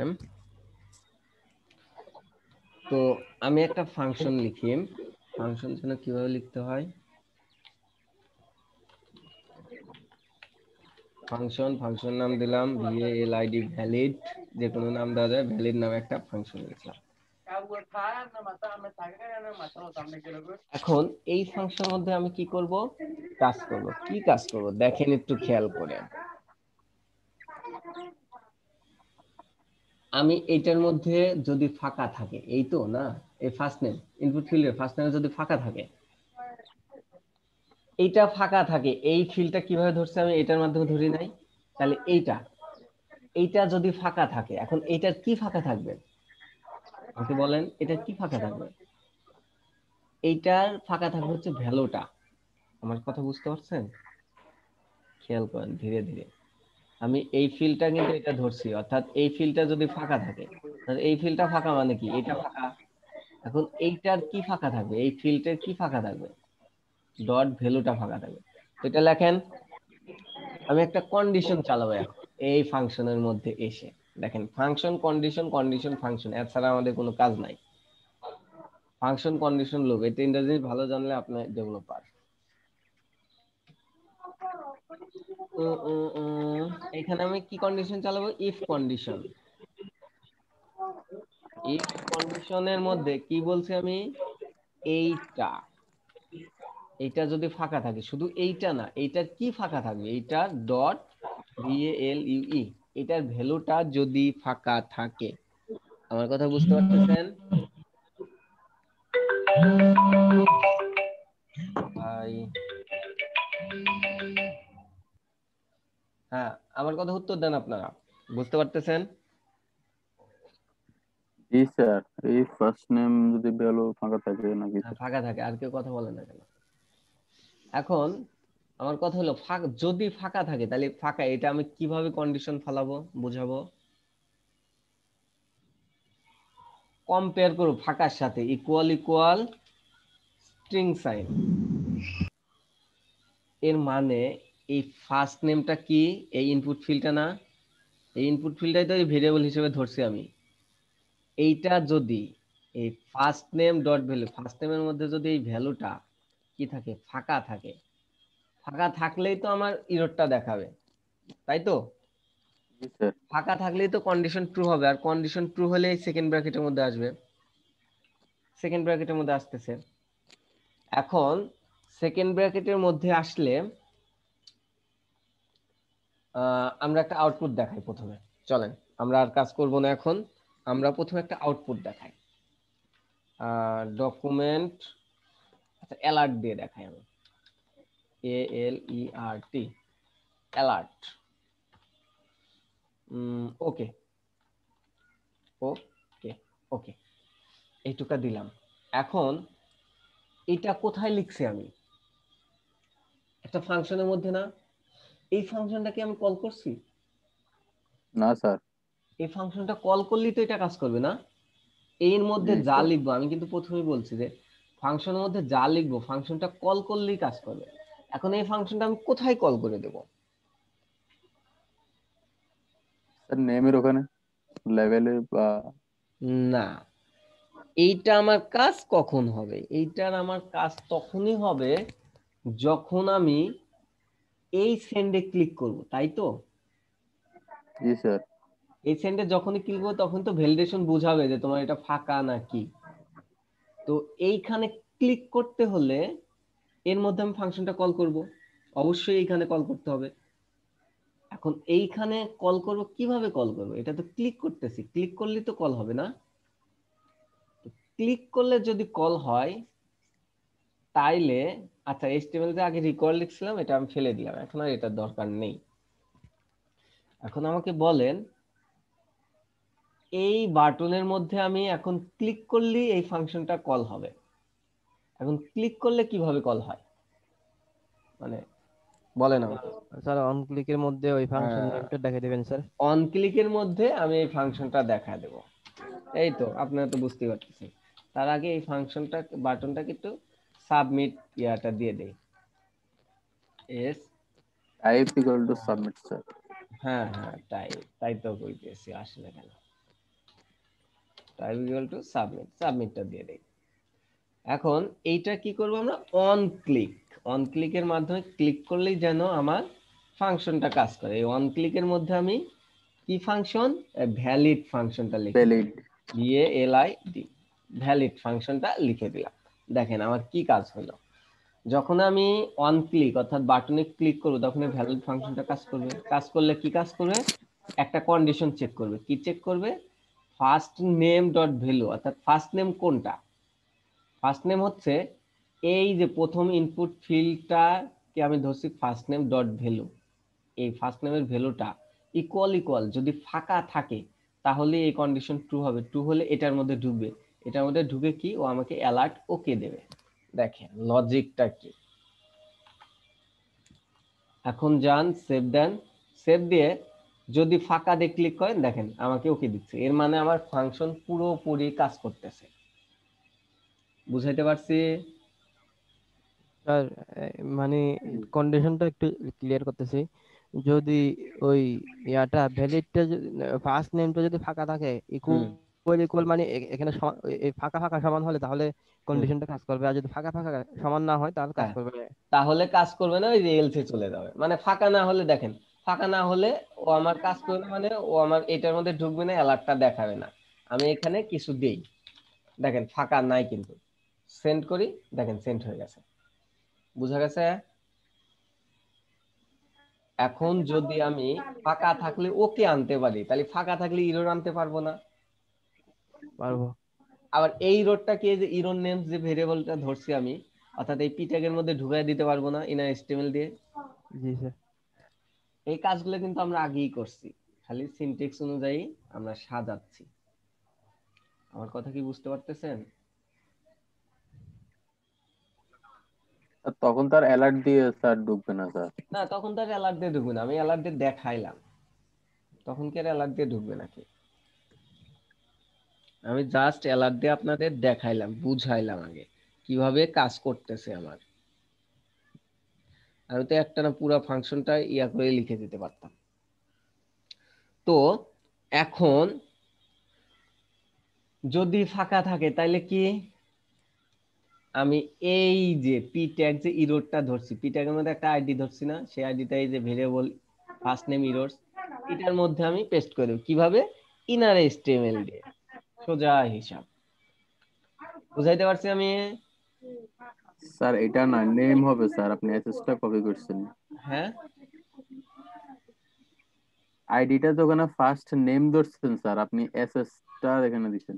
তো আমি একটা ফাংশন লিখি। ফাংশন যেন কিভাবে লিখতে হয়, ফাংশন নাম দিলাম valid, ভ্যালিড, যে কোনো নাম দেওয়া যায়, ভ্যালিড নামে একটা ফাংশন লিখলাম। এখন এই ফাংশনের মধ্যে আমি কি করব, কাজ করব। কি কাজ করব দেখেন একটু খেয়াল করে। আমি এইটার মধ্যে যদি ফাঁকা থাকে, এই তো না, এই ফার্স্ট নেম ইনপুট ফিল্ডের ফার্স্ট নেমে যদি ফাঁকা থাকে, এইটা ফাঁকা থাকে, এই ফিল্ডটা কিভাবে ধরছে আমি এটার মাধ্যমে ধরি নাই, তাহলে এইটা যদি ফাঁকা থাকে, এখন এইটার কি ফাঁকা থাকবে আমাকে বলেন, এটার কি ফাঁকা থাকবে? এইটার ফাঁকা থাকবে হচ্ছে ভ্যালুটা। আমার কথা বুঝতে পারছেন? খেয়াল করেন ধীরে ধীরে। আমি এই ফিল্ডটা কিন্তু এটা ধরছি, অর্থাৎ এই ফিল্ডটা যদি ফাঁকা থাকে, তাহলে এই ফিল্ডটা ফাঁকা মানে কি, এটা ফাঁকা। এখন এইটার কি ফাঁকা থাকবে, এই ফিল্ডের কি ফাঁকা থাকবে, ডট ভ্যালুটা ফাঁকা থাকবে। তো এটা লেখেন, আমি একটা কন্ডিশন চালাবো এখন এই ফাংশনের মধ্যে এসে। দেখেন ফাংশন কন্ডিশন, কন্ডিশন ফাংশন, এছাড়া আমাদের কোনো কাজ নাই। ফাংশন কন্ডিশন লুপ, এটা ইংরেজি ভালো জানলে আপনি ডেভেলপার। এখানে আমি কি কন্ডিশন চালাবো, ইফ কন্ডিশন। ইফ কন্ডিশনের মধ্যে কি বলছি আমি, এইটা এইটা যদি ফাঁকা থাকে, শুধু এইটা না, এইটার কি ফাঁকা থাকবে, এইটা ডট ভ্যালু, এটার ভ্যালুটা যদি ফাঁকা থাকে। আমার কথা বুঝতে পারতেছেন ভাই? হ্যাঁ, আমার কথা উত্তর দেন আপনারা, বুঝতে পারতেছেন? জি স্যার, এই ফার্স্ট নেম যদি ভ্যালু ফাঁকা থাকে নাকি হ্যাঁ, স্যার? ফাঁকা থাকে, আর কেউ কথা বলে না কেন? এখন আমার কথা হলো যদি ফাঁকা থাকে, তাহলে ফাঁকা এটা আমি কিভাবে কন্ডিশন ফেলাবো বুঝাবো। কম্পেয়ার করো ফাঁকার সাথে, ইকুয়াল ইকুয়াল স্ট্রিং সাইন। এর মানে এই ফার্স্ট নেমটা কি, এই ইনপুট ফিল্ডটা না, এই ইনপুট ফিল্ডটাই তো এই ভেরিয়েবল হিসেবে ধরছি আমি। এইটা যদি এই first name dot value, first নেমের মধ্যে যদি এই ভ্যালুটা কি থাকে, ফাঁকা থাকে, ফাঁকা থাকলেই তো আমার ইররটা দেখাবে, তাই তো? জি স্যার। ফাঁকা থাকলেই তো কন্ডিশন ট্রু হবে, আর কন্ডিশন ট্রু হলে সেকেন্ড ব্র্যাকেটের মধ্যে আসবে, সেকেন্ড ব্র্যাকেটের মধ্যে আসতেছে। এখন সেকেন্ড ব্র্যাকেটের মধ্যে আসলে আমরা একটা আউটপুট দেখাই প্রথমে। চলেন, আমরা আর কাজ করব না এখন, আমরা প্রথমে একটা আউটপুট দেখাই। ডকুমেন্ট, আচ্ছা অ্যালার্ট দিয়ে দেখাই আমি, ALERT, অ্যালার্ট। ওকে ওকে ওকে, এইটুকা দিলাম। এখন এটা কোথায় লিখছি আমি, একটা ফাংশনের মধ্যে না, এই ফাংশনটাকে আমি কল করছি, না স্যার। এই ফাংশনটা কল করলেই তো এটা কাজ করবে না। এর মধ্যে জি যা স্যার। লিখবো, আমি কিন্তু প্রথমেই বলছি যে ফাংশনের মধ্যে যা লিখবো ফাংশনটা কল করলেই কাজ করবে। এখন এই ফাংশনটা আমি কোথায় কল করে দেব? স্যার নেমের ওখানে লেভেলে বা না, এইটা আমার কাজ কখন হবে, এইটার আমার কাজ তখনই হবে যখন আমি এই সেন্ডে ক্লিক করব, তাই তো? জি স্যার। এই সেন্ডে যখনই ক্লিক করবো তখন তো ভ্যালিডেশন বুঝাবে যে তোমার এটা ফাঁকা নাকি। তো এইখানে ক্লিক করতে হলে এর মধ্যে আমি ফাংশনটা কল করব, অবশ্যই এইখানে কল করতে হবে। এখন এইখানে কল করব, কিভাবে কল করব, এটা তো ক্লিক করতেছি, ক্লিক করলে তো কল হবে না। ক্লিক করলে যদি কল হয় তাইলে, আচ্ছা HTML তে আগে রিকোয়ার্ড লিখছিলাম, এটা আমি ফেলে দিলাম, এখন আর এটার দরকার নেই। এখন আমাকে বলেন এই বাটনের মধ্যে আমি এখন ক্লিক করলেই এই ফাংশনটা কল হবে। এখন ক্লিক করলে কিভাবে কল হয়, মানে বলেন আমাকে। স্যার অন ক্লিকের মধ্যে ওই ফাংশন নেমটা দেখাই দিবেন স্যার। অন ক্লিকের মধ্যে আমি এই ফাংশনটা দেখা দেব, এই তো আপনারা তো বুঝতে পারতেছেন। তার আগে এই ফাংশনটা বাটনটাকে একটু সাবমিট ইয়াটা দিয়ে দেই, S type equal to submit sir. হ্যাঁ হ্যাঁ, তাই তাই তো কইতেছি, আসলে কেন টাইপ ইকুয়াল টু সাবমিট, সাবমিটটা দিয়ে দেই। এখন এইটা কি করব আমরা, অন ক্লিক, অন ক্লিকের মাধ্যমে ক্লিক করলেই যেন আমার ফাংশনটা কাজ করে। এই অন ক্লিকের মধ্যে আমি কি ফাংশন, ভ্যালিড ফাংশনটা লিখে দিই, ভ্যালিড। VALID, ভ্যালিড ফাংশনটা লিখে দিলাম। দেখেন আমার কি কাজ হলো, যখন আমি অন ক্লিক অর্থাৎ বাটনে ক্লিক করব তখন এই ভ্যালিড ফাংশনটা কাজ করবে। কাজ করলে কি কাজ করবে, একটা কন্ডিশন চেক করবে। কি চেক করবে, ফার্স্ট নেম ডট ভ্যালু, অর্থাৎ ফার্স্ট নেম কোনটা, ফার্স্ট নেম হচ্ছে এই যে প্রথম ইনপুট ফিল্ডটাকে আমি ধরছি ফার্স্ট নেম ডট ভ্যালু, এই ফার্স্ট নেমের ভ্যালুটা ইকুয়াল ইকুয়াল যদি ফাঁকা থাকে তাহলে এই কন্ডিশন ট্রু হবে, ট্রু হলে এটার মধ্যে ঢুকবে, এটার মধ্যে ঢুকে কি ও আমাকে অ্যালার্ট ওকে দেবে। দেখেন লজিকটা কি। এখন যান সেভ দেন, সেভ দিয়ে যদি ফাঁকা দিয়ে ক্লিক করেন দেখেন আমাকে ওকে দিচ্ছে, এর মানে আমার ফাংশন পুরোপুরি কাজ করতেছে। বুঝাইতে পারছি? স্যার মানে কন্ডিশনটা একটু ক্লিয়ার করতেছি। যদি ওই ইয়াটা ভ্যালিডটা, ফার্স্ট নেমটা যদি ফাঁকা থাকে, হুম ইকুয়াল ইকুয়াল মানে এখানে এই ফাঁকা ফাঁকা সমান হলে তাহলে হুম, কন্ডিশনটা কাজ করবে, আর যদি ফাঁকা ফাঁকা সমান না হয় তাহলে কাজ হ্যাঁ করবে না। তাহলে কাজ করবে না, ওই যে এলসে চলে যাবে। মানে ফাঁকা না হলে দেখেন, ফাঁকা না হলে ও আমার কাজ করবে না, মানে ও আমার এটার মধ্যে ঢুকবে না, অ্যালার্টটা দেখাবে না। আমি এখানে কিছু দেই, দেখেন ফাঁকা নাই কিন্তু, সেন্ড করি, দেখেন সেন্ড হয়ে গেছে। বুঝা গেছে? এখন যদি আমি ফাঁকা থাকলে ওকে আনতে পারি, তাহলে ফাঁকা থাকলে ইরর আনতে পারবো না। পারবো। আবার এই রোডটা কি, যে ইরর নেমস যে ভেরিয়েবলটা ধরছি আমি, অর্থাৎ এই পি ট্যাগের মধ্যে ঢুকাই দিতে পারবো না ইনার এসটিএমএল দিয়ে। জি স্যার। এই কাজগুলো কিন্তু আমরা আগেই করছি, খালি সিনট্যাক্স অনুযায়ী আমরা সাজাচ্ছি। আমার কথা কি বুঝতে পারতেছেন? আর তখন তার অ্যালার্ট দিয়ে স্যার ঢুকবে না স্যার? না, তখন তার অ্যালার্ট দিয়ে ঢুকবে না, আমি অ্যালার্ট দিয়ে দেখাইলাম, তখন কি আর অ্যালার্ট দিয়ে ঢুকবে নাকি? আমি জাস্ট অ্যালার্ট দিয়ে আপনাদের দেখাইলাম, বুঝাইলাম আগে কিভাবে কাজ করতেছে আমার। আমি তো একটা না পুরো ফাংশনটা ইয়া করে লিখে দিতে পারতাম। তো এখন যদি ফাঁকা থাকে তাইলে কি, আমি এই যে পি ট্যাগ যে ইরোরটা ধরছি, পি ট্যাগের মধ্যে একটা আইডি ধরছি না, সেই আইডিটা এই যে ভেরিয়েবল ফার্স্ট নেম ইরোরস, এটার মধ্যে আমি পেস্ট করে দেব। কিভাবে, ইনার এসটিএমএল দিয়ে, সোজা হিসাব। বুঝাইতে পারছি আমি? স্যার এটা না নেম হবে স্যার, আপনি এসএসটা কপি করছেন, হ্যাঁ আইডিটা তো ওখানে ফার্স্ট নেম ধরছেন স্যার, আপনি এসএসটা এখানে দিছেন।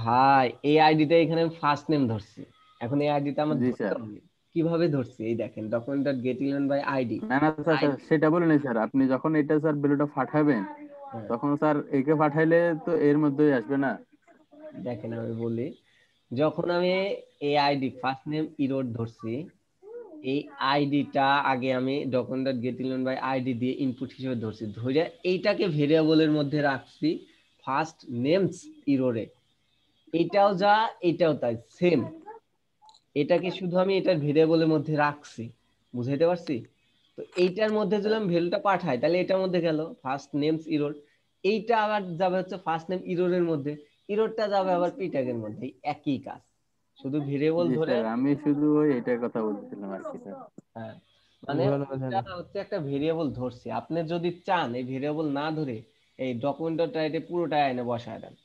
ভাই এই আইডিটা এখানে আমি ফার্স্ট নেম ধরছি, এখন এই আইডিটা আমার জি ধরতে স্যার। হবে। কিভাবে ধরছি, এই দেখেন document dot get element by ID. না না স্যার, স্যার সেটা বলেন স্যার, আপনি যখন এটা স্যার ভ্যালুটা পাঠাবেন হ্যাঁ তখন স্যার একে পাঠাইলে তো এর মধ্যেই আসবে না? দেখেন আমি বলি, যখন আমি এই আইডি ফার্স্ট নেম ইরোড ধরছি, এই আইডিটা আগে আমি document dot get element by ID দিয়ে ইনপুট হিসেবে ধরছি, ধরে এইটাকে ভেরিয়েবলের মধ্যে রাখছি ফার্স্ট নেমস ইরোরে। এটাও যা এটাও তাই সেম, এটাকে শুধু আমি এটার ভেরিয়েবলের মধ্যে রাখছি। বুঝাইতে পারছি? তো এইটার মধ্যে যদি আমি ভ্যালুটা পাঠাই তাহলে এটার মধ্যে গেল ফার্স্ট নেমস ইরোর, এইটা আবার যাবে হচ্ছে ফার্স্ট নেম ইরোরের মধ্যে, ইরোরটা যাবে আবার পি ট্যাগের মধ্যে, একই কাজ, শুধু ভেরিয়েবল জি ধরে। স্যার, আমি শুধু ওই এটার কথা বলতেছিলাম আর কি স্যার। হ্যাঁ, মানে ঘোরানো যায় এটা না। হচ্ছে একটা ভেরিয়েবল ধরছি, আপনি যদি চান এই ভেরিয়েবল না ধরে এই ডকুমেন্ট ডট রাইটে পুরোটাই আয়না বসায় দেন।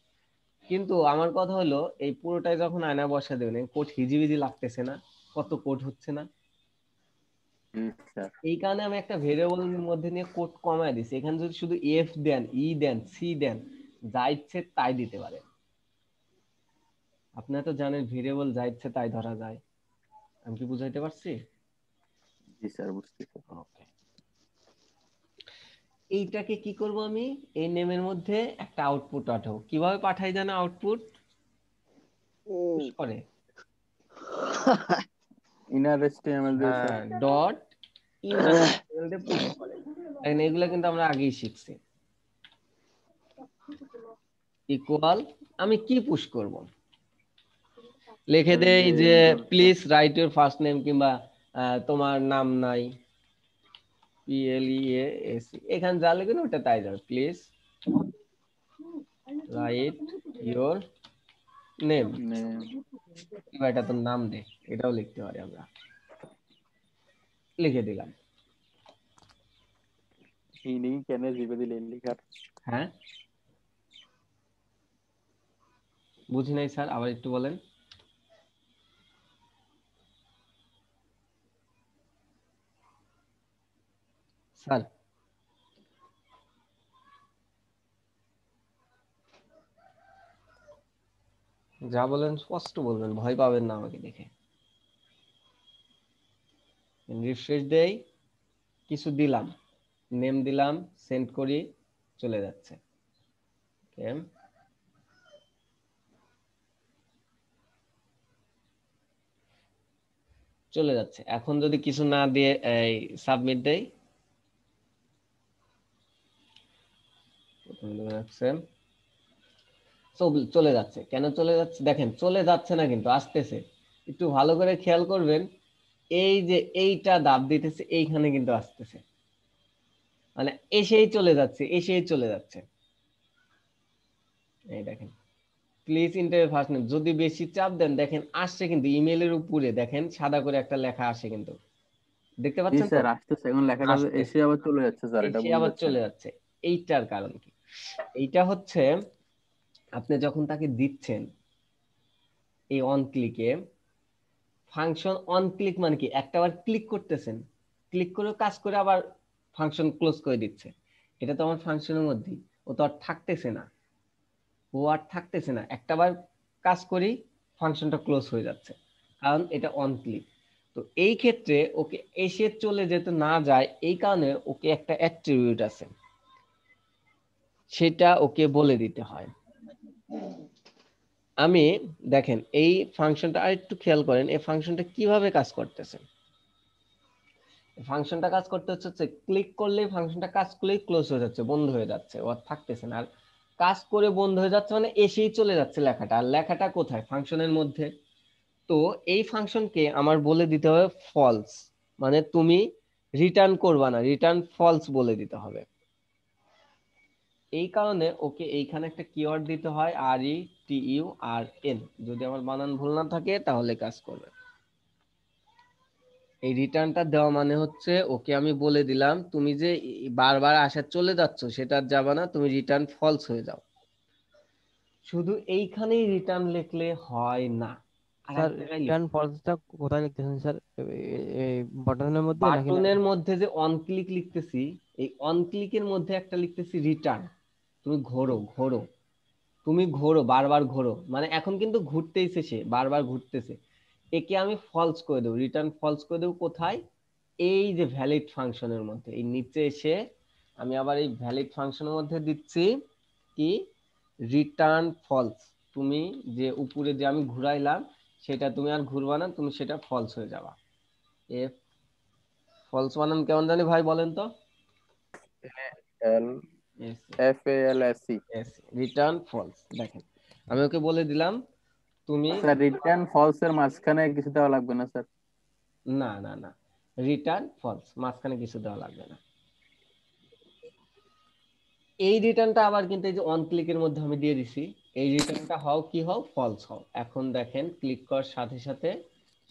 কিন্তু আমার কথা হলো এই পুরোটাই যখন আয়না বসায় দেবেন কোড হিজিবিজি লাগতেছে না, কত কোড হচ্ছে না। জি স্যার। এই কারণে আমি একটা ভেরিয়েবলের মধ্যে নিয়ে কোড কমায় দিছি, এখানে যদি শুধু এফ দেন, ই দেন, সি দেন, যা ইচ্ছে তাই দিতে পারেন। আপনারা তো জানেন ভেরিয়েবল যা ইচ্ছে তাই ধরা যায়। আমি কি বুঝাইতে পারছি? জি স্যার, বুঝতেছি। ওকে, এইটাকে কি করব আমি, এই নেমের মধ্যে একটা আউটপুট পাঠাবো। কিভাবে পাঠাই জানো আউটপুট? পুশ করে, ইনার এসটিএমএল দিয়ে স্যার। হ্যাঁ ডট ইনার দিয়ে পুশ করে। দেখেন এগুলো কিন্তু আমরা আগেই শিখছি। ইকুয়াল, আমি কি পুশ করব, লিখে ওই দেই যে যে please write your first name, কিংবা তোমার নাম নাই, PLEASE এখানে যা লিখবেন ওটা তাই যাবে। প্লিজ রাইট ইওর নেম, কিংবা এটা তোর নাম দে, এটাও লিখতে পারি আমরা। লিখে দিলাম। হিনি কেন জিবে দিলে লিখার? হ্যাঁ বুঝি নাই স্যার, আবার একটু বলেন। স্যার যা বলেন স্পষ্ট বলবেন, ভয় পাবেন না আমাকে দেখে। রিফ্রেশ দেই, কিছু দিলাম, নেম দিলাম, সেন্ড করি, চলে যাচ্ছে। Okay? চলে যাচ্ছে। এখন যদি কিছু না দিয়ে এই সাবমিট দেই, চলে যাচ্ছে। কেন চলে যাচ্ছে দেখেন, চলে যাচ্ছে না কিন্তু আসতেছে। একটু ভালো করে খেয়াল করবেন, এই যে এইটা দাব দিতেছে এইখানে কিন্তু আসতেছে, মানে এসেই চলে যাচ্ছে, এসেই চলে যাচ্ছে। এই দেখেন, প্লিজ ইন্টারভিউ ফার্স্ট নেম, যদি বেশি চাপ দেন দেখেন আসছে কিন্তু ইমেলের উপরে দেখেন সাদা করে একটা লেখা আসে কিন্তু, দেখতে জি পাচ্ছেন তো? স্যার, আসতেছে এখন লেখাটা আসতেছে, এসে আবার চলে যাচ্ছে স্যার, এটা এসে বোঝা আবার যাচ্ছে চলে না। যাচ্ছে। এইটার কারণ কি? এইটা হচ্ছে আপনি যখন তাকে দিচ্ছেন এই অন ক্লিকে ফাংশন, অন ক্লিক মানে কি, একটা বার ক্লিক করতেছেন, ক্লিক করে কাজ করে আবার ফাংশন ক্লোজ করে দিচ্ছে। এটা তো আমার ফাংশনের মধ্যেই, ও তো আর থাকতেছে না, ও আর থাকতেছে না, একটা বার কাজ করি ফাংশনটা ক্লোজ হয়ে যাচ্ছে, কারণ এটা অন ক্লিক। তো এই ক্ষেত্রে ওকে এসে চলে যেতে না যায়, এই কারণে ওকে একটা অ্যাট্রিবিউট আছে, সেটা ওকে বলে দিতে হয়। আমি দেখেন এই ফাংশনটা আরেকটু খেয়াল করেন, এই ফাংশনটা কিভাবে কাজ করতেছে। ফাংশনটা কাজ করতে হচ্ছে ক্লিক করলেই ফাংশনটা কাজ করলেই ক্লোজ হয়ে যাচ্ছে, বন্ধ হয়ে যাচ্ছে, ও আর থাকতেছে না। আর কাজ করে বন্ধ হয়ে যাচ্ছে মানে এসেই চলে যাচ্ছে লেখাটা, আর লেখাটা কোথায়? ফাংশনের মধ্যে। তো এই ফাংশনকে আমার বলে দিতে হবে ফলস, মানে তুমি রিটার্ন করবা না, রিটার্ন ফলস বলে দিতে হবে। এই কারণে ওকে এইখানে একটা কিওয়ার্ড দিতে হয়, RETURN, যদি আমার বানান ভুল না থাকে তাহলে কাজ করবে। এই রিটার্নটা দেওয়া মানে হচ্ছে ওকে আমি বলে দিলাম তুমি যে বারবার আসা চলে যাচ্ছ সেটা আর যাবা না, তুমি রিটার্ন ফলস হয়ে যাও। শুধু এইখানেই রিটার্ন লিখলে হয় না, আর এক স্যার জায়গায় রিটার্ন লিখতে হবে। ফলসটা কোথায় লিখতেছেন স্যার? এই বাটনের মধ্যে নাকি না? বাটনের মধ্যে যে অন ক্লিক লিখতেছি, এই অন ক্লিকের মধ্যে একটা লিখতেছি রিটার্ন। তুমি ঘোরো ঘোরো, তুমি ঘোরো, বারবার ঘোরো, মানে এখন কিন্তু ঘুরতেইছে, সে বারবার ঘুরতেছে। একে আমি ফলস করে দেবো, রিটার্ন ফলস করে দেবো কোথায়? এই যে ভ্যালিড ফাংশনের মধ্যে, এই নিচে এসে আমি আবার এই ভ্যালিড ফাংশনের মধ্যে দিচ্ছি কি, রিটার্ন ফলস। তুমি যে উপরে যে আমি ঘুরাইলাম সেটা তুমি আর ঘুরবা না, তুমি সেটা ফলস হয়ে যাবা। এফ ফলস বানান কেমন জানি ভাই বলেন তো? Else FALSE। Else return false. দেখেন আমি ওকে বলে দিলাম তুমি, স্যার রিটার্ন ফলস এর মাঝখানে কিছু দেওয়া লাগবে না স্যার? না না না, রিটার্ন ফলস, মাঝখানে কিছু দেওয়া লাগবে না। এই রিটার্নটা আবার কিন্তু এই যে অন ক্লিকের মধ্যে আমি দিয়ে দিছি, এই রিটার্নটা হও কি হও, ফলস হও। এখন দেখেন ক্লিক করার সাথে সাথে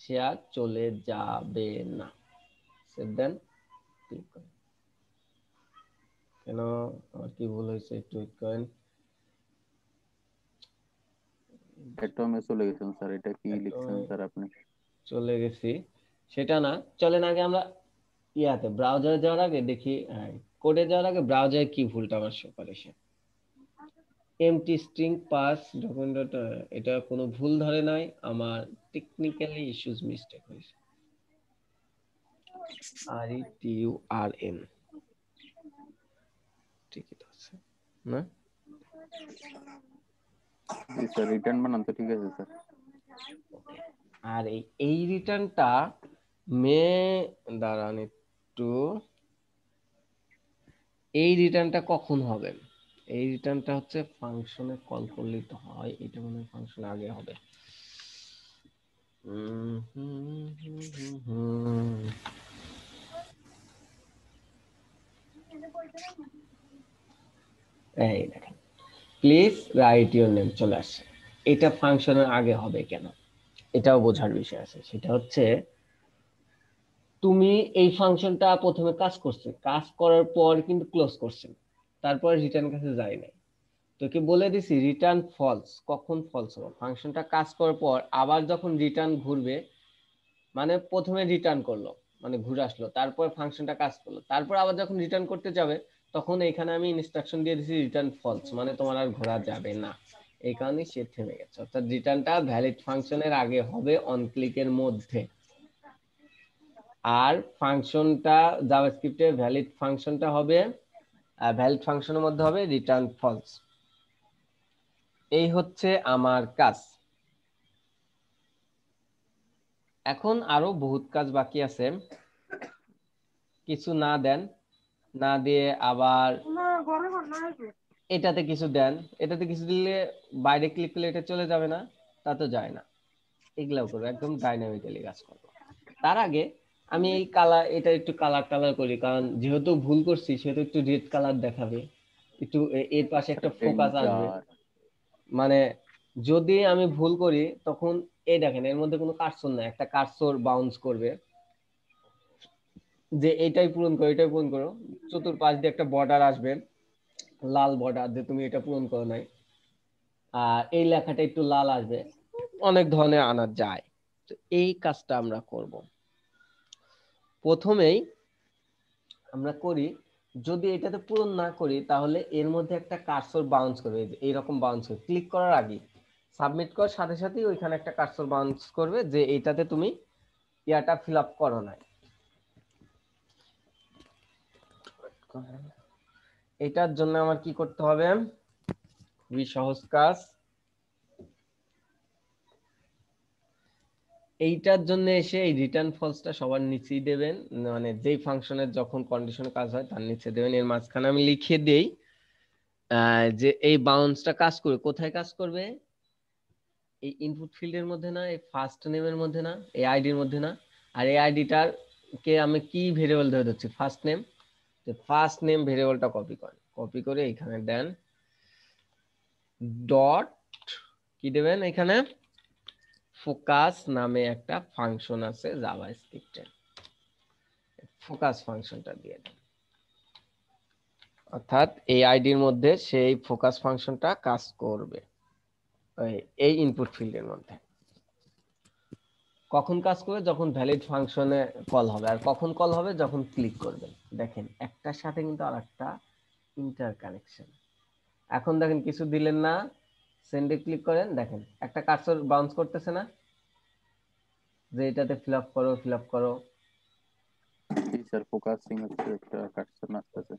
সে আর চলে যাবে না। সেভ দেন, ক্লিক করেন। কেন আমার কি ভুল হয়েছে একটু ওয়েট করেন। এটা আমি চলে গেছেন স্যার, এটা কি একটু লিখছেন স্যার আপনি? চলে গেছি সেটা না, চলেন আগে আমরা ইয়াতে ব্রাউজারে যাওয়ার আগে দেখি, কোডে যাওয়ার আগে ব্রাউজারে কি ভুলটা আমার শো করে সে। এমটি স্ট্রিং পাস ডকুমেন্ট, এটা কোনো ভুল ধরে নাই, আমার টেকনিক্যালি ইস্যুস মিস্টেক হয়েছে। RETURN ঠিকই তো আছে না? জি স্যার, রিটার্ন বানান তো ঠিক আছে স্যার। ওকে। আর এই রিটার্নটা মে, দাঁড়ান একটু, এই রিটার্নটা কখন হবে? এই রিটার্নটা হচ্ছে ফাংশনে কল করলেই তো হয়, এটা মনে হয় ফাংশনে আগে হবে। হুম হুম হুম হুম হুম। এই দেখেন প্লিজ রাইট ইউর নেম চলে আসছে। এটা ফাংশনের আগে হবে কেন, এটাও বোঝার বিষয় আছে। সেটা হচ্ছে তুমি এই ফাংশনটা প্রথমে কাজ করছে, কাজ করার পর কিন্তু ক্লোজ করছে, তারপর রিটার্ন কাছে যায় নাই। তোকে বলে দিছি রিটার্ন ফলস, কখন ফলস হবে, ফাংশনটা কাজ করার পর আবার যখন রিটার্ন ঘুরবে, মানে প্রথমে রিটার্ন করলো মানে ঘুরে আসলো, তারপর ফাংশনটা কাজ করলো, তারপর আবার যখন রিটার্ন করতে যাবে তখন এখানে আমি ইনস্ট্রাকশন দিয়ে দিছি রিটার্ন ফলস, মানে তোমার আর ঘোরা যাবে না। এই কারণে সে থেমে গেছে, অর্থাৎ রিটার্নটা ভ্যালিড ফাংশনের আগে হবে অন ক্লিকের মধ্যে। আর ফাংশনটা জাভাস্ক্রিপ্টে ভ্যালিড ফাংশনটা হবে ভ্যালিড ফাংশনের মধ্যে হবে রিটার্ন ফলস। এই হচ্ছে আমার কাজ। এখন আরো বহুত কাজ বাকি আছে, কিছু না দেন, না দিয়ে আবার এটাতে কিছু দেন, এটাতে কিছু দিলে বাইরে ক্লিক করলে এটা চলে যাবে না, তা তো যায় না। এগুলাও করবো, একদম ডাইনামিক্যালি কাজ করবো। তার আগে আমি এই কালার, এটা একটু কালার টালার করি, কারণ যেহেতু ভুল করছি সেহেতু একটু রেড কালার দেখাবে, একটু এর পাশে একটা ফোকাস আসবে। ডেঞ্জার। মানে যদি আমি ভুল করি তখন এই দেখেন এর মধ্যে কোনো কার্সর নাই, একটা কার্সর বাউন্স করবে যে এটাই পূরণ করো এটাই পূরণ করো, চতুর্পাশ দিয়ে একটা বর্ডার আসবে, লাল বর্ডার, যে তুমি এটা পূরণ করো নাই, আর এই লেখাটা একটু লাল আসবে, অনেক ধরনের আনা যায়। তো এই কাজটা আমরা করব। প্রথমেই আমরা করি, যদি এটাতে পূরণ না করি তাহলে এর মধ্যে একটা কার্সর বাউন্স করবে, এইরকম বাউন্স করবে, ক্লিক করার আগে সাবমিট করার সাথে সাথেই ওইখানে একটা কার্সর বাউন্স করবে যে এইটাতে তুমি ইয়াটা ফিল আপ করো নাই। এটার জন্য আমার কি করতে হবে, খুবই সহজ কাজ। এইটার জন্য এসে এই রিটার্ন ফলসটা সবার নিচেই দেবেন, মানে যেই ফাংশনের যখন কন্ডিশনে কাজ হয় তার নিচে দেবেন। এর মাঝখানে আমি লিখে দেই যে এই বাউন্সটা কাজ করবে কোথায়, কাজ করবে এই ইনপুট ফিল্ডের মধ্যে না, এই ফার্স্ট নেমের মধ্যে না, এই আইডির মধ্যে না। আর এই আইডিটার কে আমি কি ভেরিয়েবল ধরে দিচ্ছি, ফার্স্ট নেম। তো ফার্স্ট নেম ভেরিয়েবলটা কপি করেন, কপি করে এখানে দেন ডট, কি দেবেন এখানে ফোকাস নামে একটা ফাংশন আছে জাভাস্ক্রিপ্টে, ফোকাস ফাংশনটা দিয়ে দেন। অর্থাৎ এই আইডির মধ্যে সেই ফোকাস ফাংশনটা কাজ করবে এই ইনপুট ফিল্ডের মধ্যে। কখন কাজ করবে, যখন ভ্যালিড ফাংশনে কল হবে। আর কখন কল হবে, যখন ক্লিক করবেন। দেখেন একটার সাথে কিন্তু আরেকটা ইন্টার কানেকশন। এখন দেখেন কিছু দিলেন না, সেন্ডে ক্লিক করেন, দেখেন একটা কার্সর বাউন্স করতেছে না, যে এটাতে ফিল আপ করো ফিল আপ করো। স্যার ফোকাসিং হচ্ছে একটা কাটছে আসতেছে।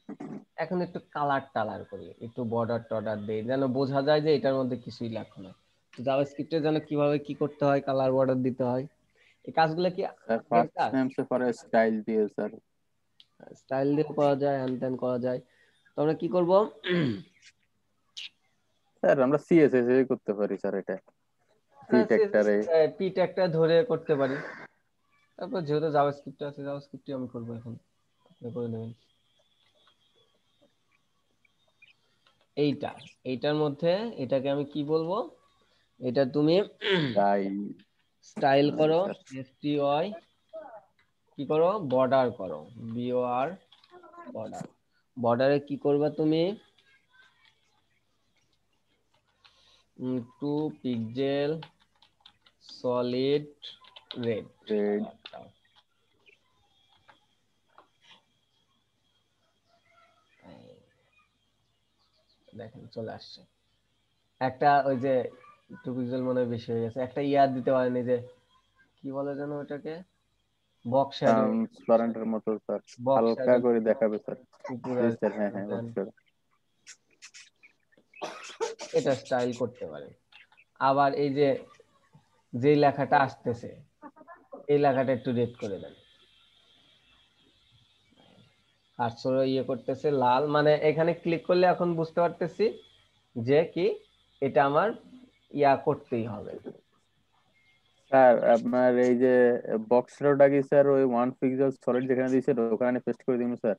এখন একটু কালার টালার করি, একটু বর্ডার টর্ডার দেই, যেন বোঝা যায় যে এটার মধ্যে কিছুই লেখা না। তো জাভাস্ক্রিপ্টে যেন কিভাবে কি করতে হয়, কালার বর্ডার দিতে হয়, এই কাজগুলো কি স্যার আগের ফার্স্ট কাজ। নেম সে পরে স্টাইল দিয়ে স্যার। স্টাইল দিয়ে করা যায়, হ্যান ত্যান করা যায়। তো আমরা কি করব, স্যার আমরা সিএসএস এ করতে পারি স্যার, এটা পি ট্যাগটারে। পি ট্যাগটা ধরে করতে পারি। তারপর যেহেতু জাভাস্ক্রিপ্ট আছে, জাভাস্ক্রিপ্টই আমি করবো এখন, আপনি করে নেবেন। এইটা, এইটার মধ্যে এটাকে আমি কি বলবো, এটা তুমি স্টাইল স্টাইল করো, স্যার। এসটিওয়াই, কি করো বর্ডার করো, বিওআর বর্ডার। বর্ডারে কি করবে তুমি 2 পিক্সেল সলিড রেড। রেড দেখেন চলে আসছে একটা, ওই যে 2 পিক্সেল মনে হয় বেশি হয়ে গেছে, একটা ইয়ার দিতে পারেনি, যে কি বলে যেন ওটাকে, বক্স শ্যাডো, ট্রান্সপারেন্টের মতো স্যার, বক্স হালকা শ্যাডো করে দেখাবে স্যার। উপরে জি আর স্যার, হ্যাঁ হ্যাঁ দেন, বুঝতে পারছি। এটা স্টাইল করতে পারেন। আবার এই যে যে লেখাটা আসতেছে এই লেখাটা একটু রেড করে দেন, কার্সর ইয়ে করতেছে লাল, মানে এখানে ক্লিক করলে এখন বুঝতে পারতেছি যে কি এটা আমার ইয়া করতেই হবে। স্যার আপনার এই যে বক্স রোডটা কি স্যার ওই 1 পিক্সেল সলিড যেখানে দিয়েছে ওখানে পেস্ট করে দিন স্যার।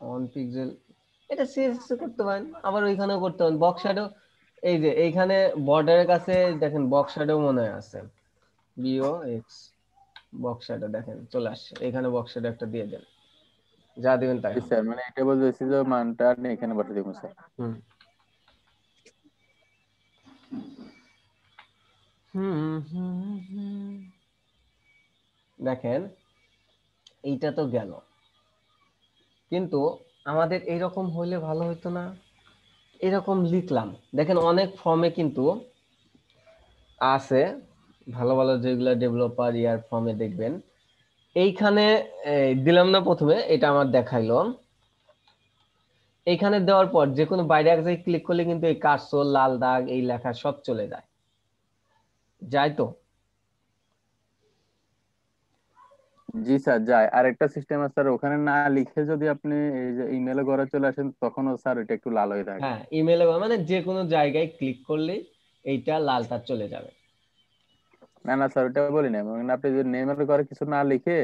1 পিক্সেল এটা সিএসএস করতে পারেন, আবার ওইখানেও করতে পারেন। বক্স শ্যাডো, এই যে এইখানে বর্ডারের কাছে দেখেন বক্স শ্যাডো মনে হয় আছে, বিও এক্স বক্স শ্যাডো দেখেন চলে আসছে, এখানে বক্স শ্যাডো একটা দিয়ে দেন, যা দিবেন তাই হবে। স্যার মানে এটা বলতেছি যে মানটা আপনি এখানে পাঠিয়ে দিব স্যার। হুম হুম হুম হুম। দেখেন এইটা তো গেল, কিন্তু আমাদের এইরকম হইলে ভালো হতো না? এরকম লিখলাম, দেখেন অনেক ফর্মে কিন্তু আছে, ভালো ভালো যেগুলো ডেভেলপার ইয়ার ফর্মে দেখবেন, এইখানে দিলাম না প্রথমে, এটা আমার দেখাইলো, এইখানে দেওয়ার পর যে কোনো বাইরে এক জায়গায় ক্লিক করলে কিন্তু এই কার্সর লাল দাগ এই লেখা সব চলে যায়, যায় তো? জি স্যার যায়। আর একটা সিস্টেম আছে স্যার, ওখানে না লিখে যদি আপনি এই যে ইমেলে ঘরে চলে আসেন তখনও স্যার এটা একটু লাল হয়ে থাকে। হ্যাঁ, ইমেলে মানে যে কোনো জায়গায় ক্লিক করলে এইটা লালটা চলে যাবে। না না স্যার, ওটা বলি না, মানে আপনি যদি নেমের ঘরে কিছু না লিখে,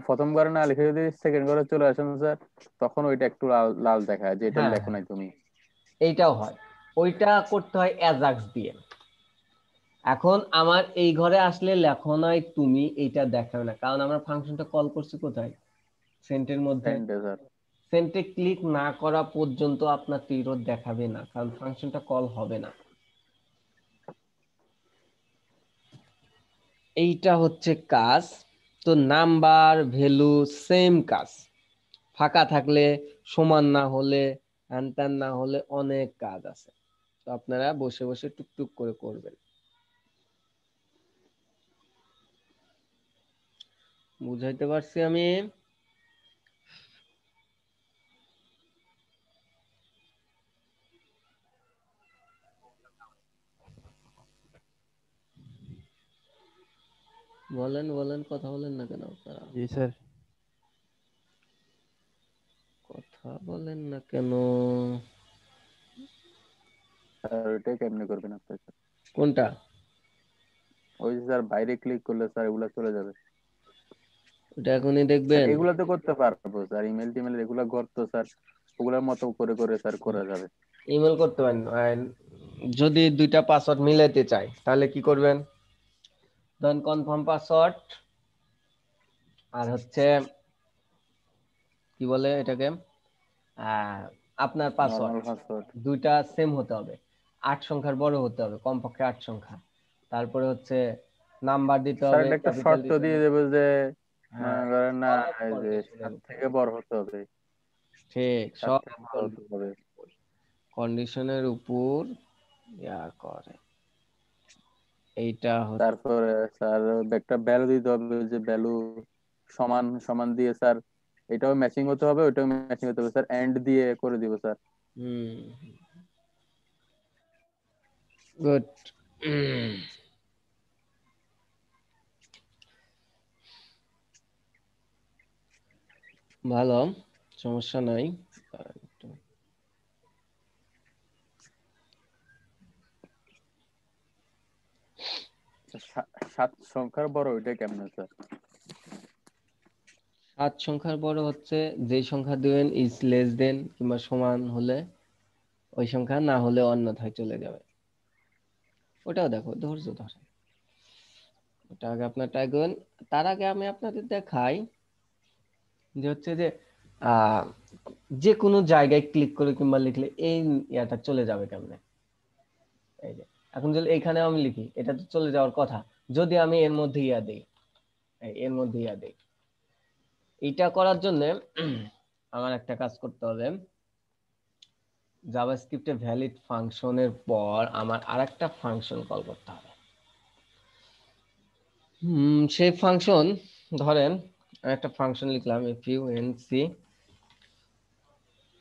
প্রথম ঘরে না লিখে যদি সেকেন্ড ঘরে চলে আসেন স্যার, তখন ওইটা একটু লাল লাল দেখায় যে এটা হ্যাঁ লেখো হ্যাঁ, নাই তুমি। এইটাও হয়, ওইটা করতে হয় অ্যাজাক্স দিয়ে। এখন আমার এই ঘরে আসলে লেখো নাই তুমি এইটা দেখাবে না, কারণ আমরা ফাংশনটা কল করছি কোথায়? সেন্টের মধ্যে। সেন্টে স্যার। সেন্টে ক্লিক না করা পর্যন্ত আপনার তীরও দেখাবে না, কারণ ফাংশনটা কল হবে না। এইটা হচ্ছে কাজ। তো নাম্বার ভ্যালু সেম কাজ, ফাঁকা থাকলে, সমান না হলে, হ্যান ত্যান না হলে অনেক কাজ আছে, তো আপনারা বসে বসে টুকটুক করে করবেন। বুঝাইতে পারছি আমি? বলেন বলেন, কথা বলেন না কেন আপনারা? জি স্যার। কথা বলেন না কেন? স্যার ওইটাই কেমনে করবেন আপনি স্যার? কোনটা? ওই যে স্যার বাইরে ক্লিক করলে স্যার এগুলা চলে যাবে। ওটা এখনই স্যার দেখবেন? এগুলা তো করতে পারবো স্যার, ইমেল টিমেল এগুলা করতো স্যার, ওগুলার মতো করে করে স্যার করা যাবে। ইমেল করতে পারেন, আর যদি দুইটা পাসওয়ার্ড মিলাইতে চাই তাহলে কি করবেন? ধরেন কনফার্ম পাসওয়ার্ড আর হচ্ছে কি বলে এটাকে, আহ, আপনার পাসওয়ার্ড, নর্মাল পাসওয়ার্ড। দুইটা সেম হতে হবে, 8 সংখ্যার বড় হতে হবে, কমপক্ষে 8 সংখ্যা। তারপরে হচ্ছে নাম্বার দিতে স্যার হবে, এটা একটা ক্যাপিটাল শর্ত দিতে দিয়ে হবে। দেবে যে হ্যাঁ, মনে করেন না, সব এই যে কন্ডিশনের 7 উপর, থেকে বড় হতে হবে, ঠিক 7 সব থেকে বড় হতে হবে। কন্ডিশনের উপর ইয়া করে। এইটা হচ্ছে তারপরে স্যার একটা ভ্যালু দিতে হবে, যে ভ্যালু সমান সমান দিয়ে স্যার এটাও ম্যাচিং হতে হবে, ওইটাও ম্যাচিং হতে হবে স্যার, এন্ড দিয়ে করে দিব স্যার। গুড। ভালো, সমস্যা নাই। দাঁড়ান একটু। 7 সংখ্যার বড় ওইটা কেমন স্যার? 7 সংখ্যার বড় হচ্ছে যে সংখ্যা দিবেন ইজ লেস দেন কিংবা সমান হলে ওই সংখ্যা, না হলে অন্যথায় চলে যাবে। ওটাও দেখো, ধৈর্য ধরে, ওটা আগে আপনার ট্রাই করবেন। তার আগে আমি আপনাদের দেখাই যে হচ্ছে যে আহ যে কোনো জায়গায় ক্লিক করে কিংবা লিখলে এই ইয়াটা চলে যাবে কেমনে। এই যে এখন যদি এখানে আমি লিখি, এটা তো চলে যাওয়ার কথা, যদি আমি এর মধ্যে ইয়া দেই, এর মধ্যে ইয়া দেই। এটা করার জন্য আমার একটা কাজ করতে হবে, জাভাস্ক্রিপ্টে ভ্যালিড ফাংশনের পর আমার আরেকটা ফাংশন কল করতে হবে। সেই ফাংশন, ধরেন আমি একটা ফাংশন লিখলাম func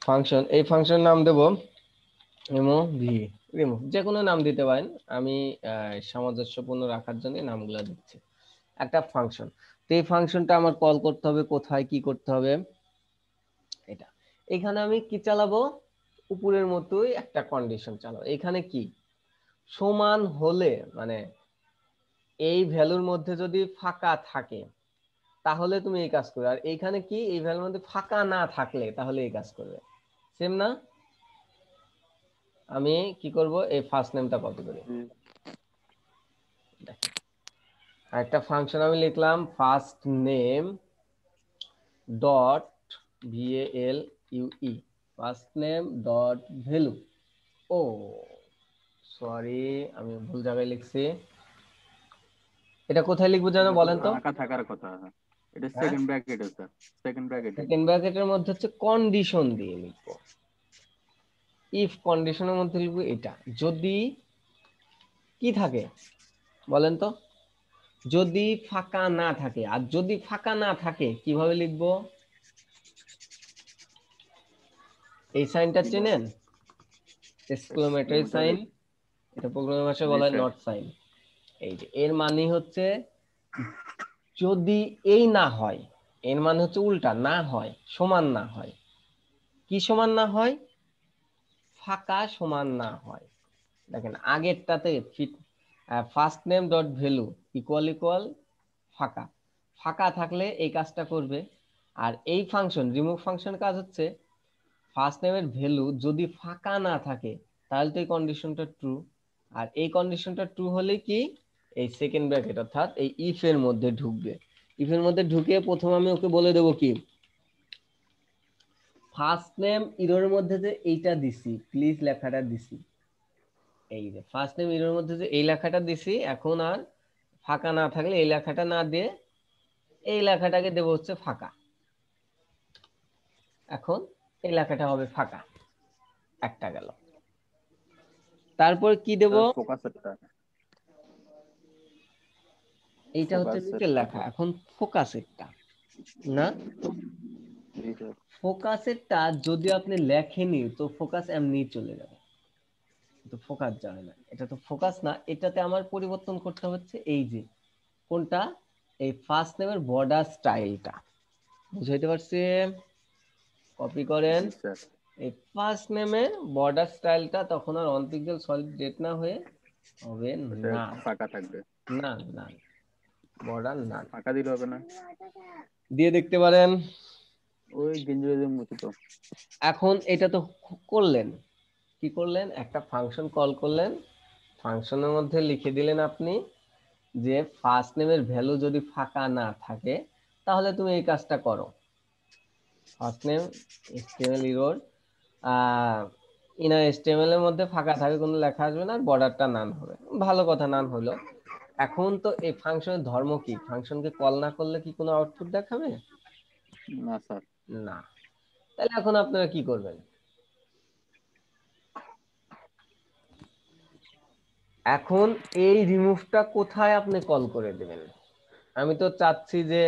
ফাংশন, এই ফাংশন নাম দেব রিমুভ, যে কোনো নাম দিতে পারেন, আমি সামঞ্জস্যপূর্ণ রাখার জন্য নামগুলো দিচ্ছি। একটা ফাংশন, তো এই ফাংশনটা আমার কল করতে হবে কোথায়, কি করতে হবে, এটা এখানে আমি কি চালাবো, উপরের মতোই একটা কন্ডিশন চালাবো। এখানে কি সমান হলে, মানে এই ভ্যালুর মধ্যে যদি ফাঁকা থাকে তাহলে তুমি এই কাজ করবে, আর এইখানে কি এই ভ্যালুর মধ্যে ফাঁকা না থাকলে তাহলে এই কাজ করবে। সেম না? আমি কি করব, এই ফার্স্ট নেমটা কপি করি। দেখেন, একটা ফাংশন আমি লিখলাম first name dot VALUE, first name dot value. ও সরি, আমি ভুল জায়গায় লিখছি। এটা কোথায় লিখবো জানো এটা তো বলেন তো? ফাঁকা থাকার কথা। এটা হ্যাঁ, সেকেন্ড ব্র্যাকেটে স্যার, সেকেন্ড ব্র্যাকেটে। সেকেন্ড ব্র্যাকেটের মধ্যে হচ্ছে কন্ডিশন দিয়ে লিখবো। ইফ কন্ডিশনের মধ্যে লিখবো এটা, যদি কি থাকে বলেন তো, যদি ফাঁকা না থাকে। আর যদি ফাঁকা না থাকে কিভাবে লিখবো? এই সাইনটা চেনেন, এক্সক্লেমেটরি সাইন, এটা প্রোগ্রামিং ভাষায় বলা হয় নট সাইন। এই যে এর মানে হচ্ছে যদি এই না হয়, এর মানে হচ্ছে উল্টা, না হয় সমান না হয়। কি সমান না হয়? ফাঁকা সমান না হয়। দেখেন আগেরটাতে first name dot value equal equal ফাঁকা, ফাঁকা থাকলে এই কাজটা করবে। আর এই ফাংশন রিমুভ ফাংশন কাজ হচ্ছে ফার্স্ট নেমের ভ্যালু যদি ফাঁকা না থাকে তাহলে তো এই কন্ডিশনটা ট্রু। আর এই কন্ডিশনটা ট্রু হলে কি, এই সেকেন্ড ব্র্যাকেট অর্থাৎ এই ইফ এর মধ্যে ঢুকবে। ইফ এর মধ্যে ঢুকে প্রথম আমি ওকে বলে দেবো কি, ফার্স্ট নেম ইরোর মধ্যে যে এইটা দিছি, প্লিজ লেখাটা দিছি, এই যে ফার্স্ট নেম ইরোর মধ্যে যে এই লেখাটা দিছি, এখন আর ফাঁকা না থাকলে এই লেখাটা না দিয়ে এই লেখাটাকে দেবো হচ্ছে ফাঁকা। এখন এই লেখাটা হবে ফাঁকা, একটা গেল। তারপর কি দেব, ফোকাসেরটা, এইটা হচ্ছে নিচের লেখা। এখন ফোকাসেরটা না, ফোকাসেরটা যদি আপনি লেখেনি তো ফোকাস এমনি চলে যাবে, তো ফোকাস যাবে না। এটা তো ফোকাস না, এটাতে আমার পরিবর্তন করতে হচ্ছে এই যে কোনটা, এই ফার্স্ট নেমের বর্ডার স্টাইলটা। বুঝাইতে পারছি? কপি করেন এই ফার্স্ট নেমের বর্ডার স্টাইলটা, তখন আর অন পিক্সেল সলিড ডেট না হয়ে হবে না, ফাঁকা থাকবে। না না বর্ডার না, ফাঁকা দিলে হবে না, দিয়ে দেখতে পারেন। ওই গেঞ্জি মতো তো। এখন এটা তো করলেন, কি করলেন, একটা ফাংশন কল করলেন, ফাংশনের মধ্যে লিখে দিলেন আপনি যে ফার্স্ট নেমের ভ্যালু যদি ফাঁকা না থাকে তাহলে তুমি এই কাজটা করো। First name HTML error, inner HTML এর মধ্যে ফাঁকা থাকে, কোনো লেখা আসবে না, বর্ডারটা নান হবে। ভালো কথা, নান হলো। এখন তো এই ফাংশনের ধর্ম কি, ফাংশনকে কল না করলে কি কোনো আউটপুট দেখাবে? না স্যার। না। তাহলে এখন আপনারা কি করবেন, এখন এই রিমুভটা কোথায় আপনি কল করে দেবেন? আমি তো চাচ্ছি যে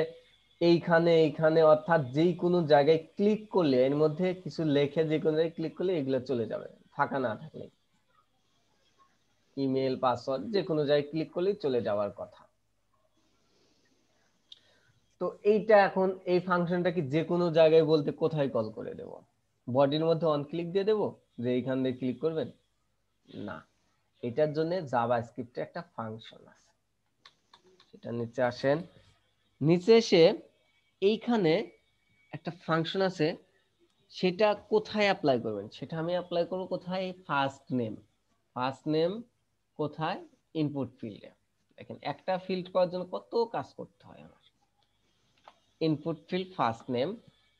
এইখানে এইখানে, অর্থাৎ যেই কোনো জায়গায় ক্লিক করলে এর মধ্যে কিছু লেখে যে কোনো জায়গায় ক্লিক করলে এগুলো চলে যাবে, ফাঁকা না থাকলে। ইমেল পাসওয়ার্ড যে কোনো জায়গায় ক্লিক করলেই চলে যাওয়ার কথা। তো এইটা এখন এই ফাংশনটা কি যে কোনো জায়গায় বলতে কোথায় কল করে দেব? বডির মধ্যে অন ক্লিক দিয়ে দেব যে এইখান দিয়ে ক্লিক করবেন? না, এটার জন্য জাভাস্ক্রিপ্টে একটা ফাংশন আছে, সেটা নিচে আসেন। নিচে এসে এইখানে একটা ফাংশন আছে, সেটা কোথায় অ্যাপ্লাই করবেন? সেটা আমি অ্যাপ্লাই করব কোথায়? First name. ফার্স্ট নেম কোথায়? ইনপুট ফিল্ডে। দেখেন একটা ফিল্ড করার জন্য কত কাজ করতে হয় আমার। ইনপুট ফিল্ড ফার্স্ট নেম,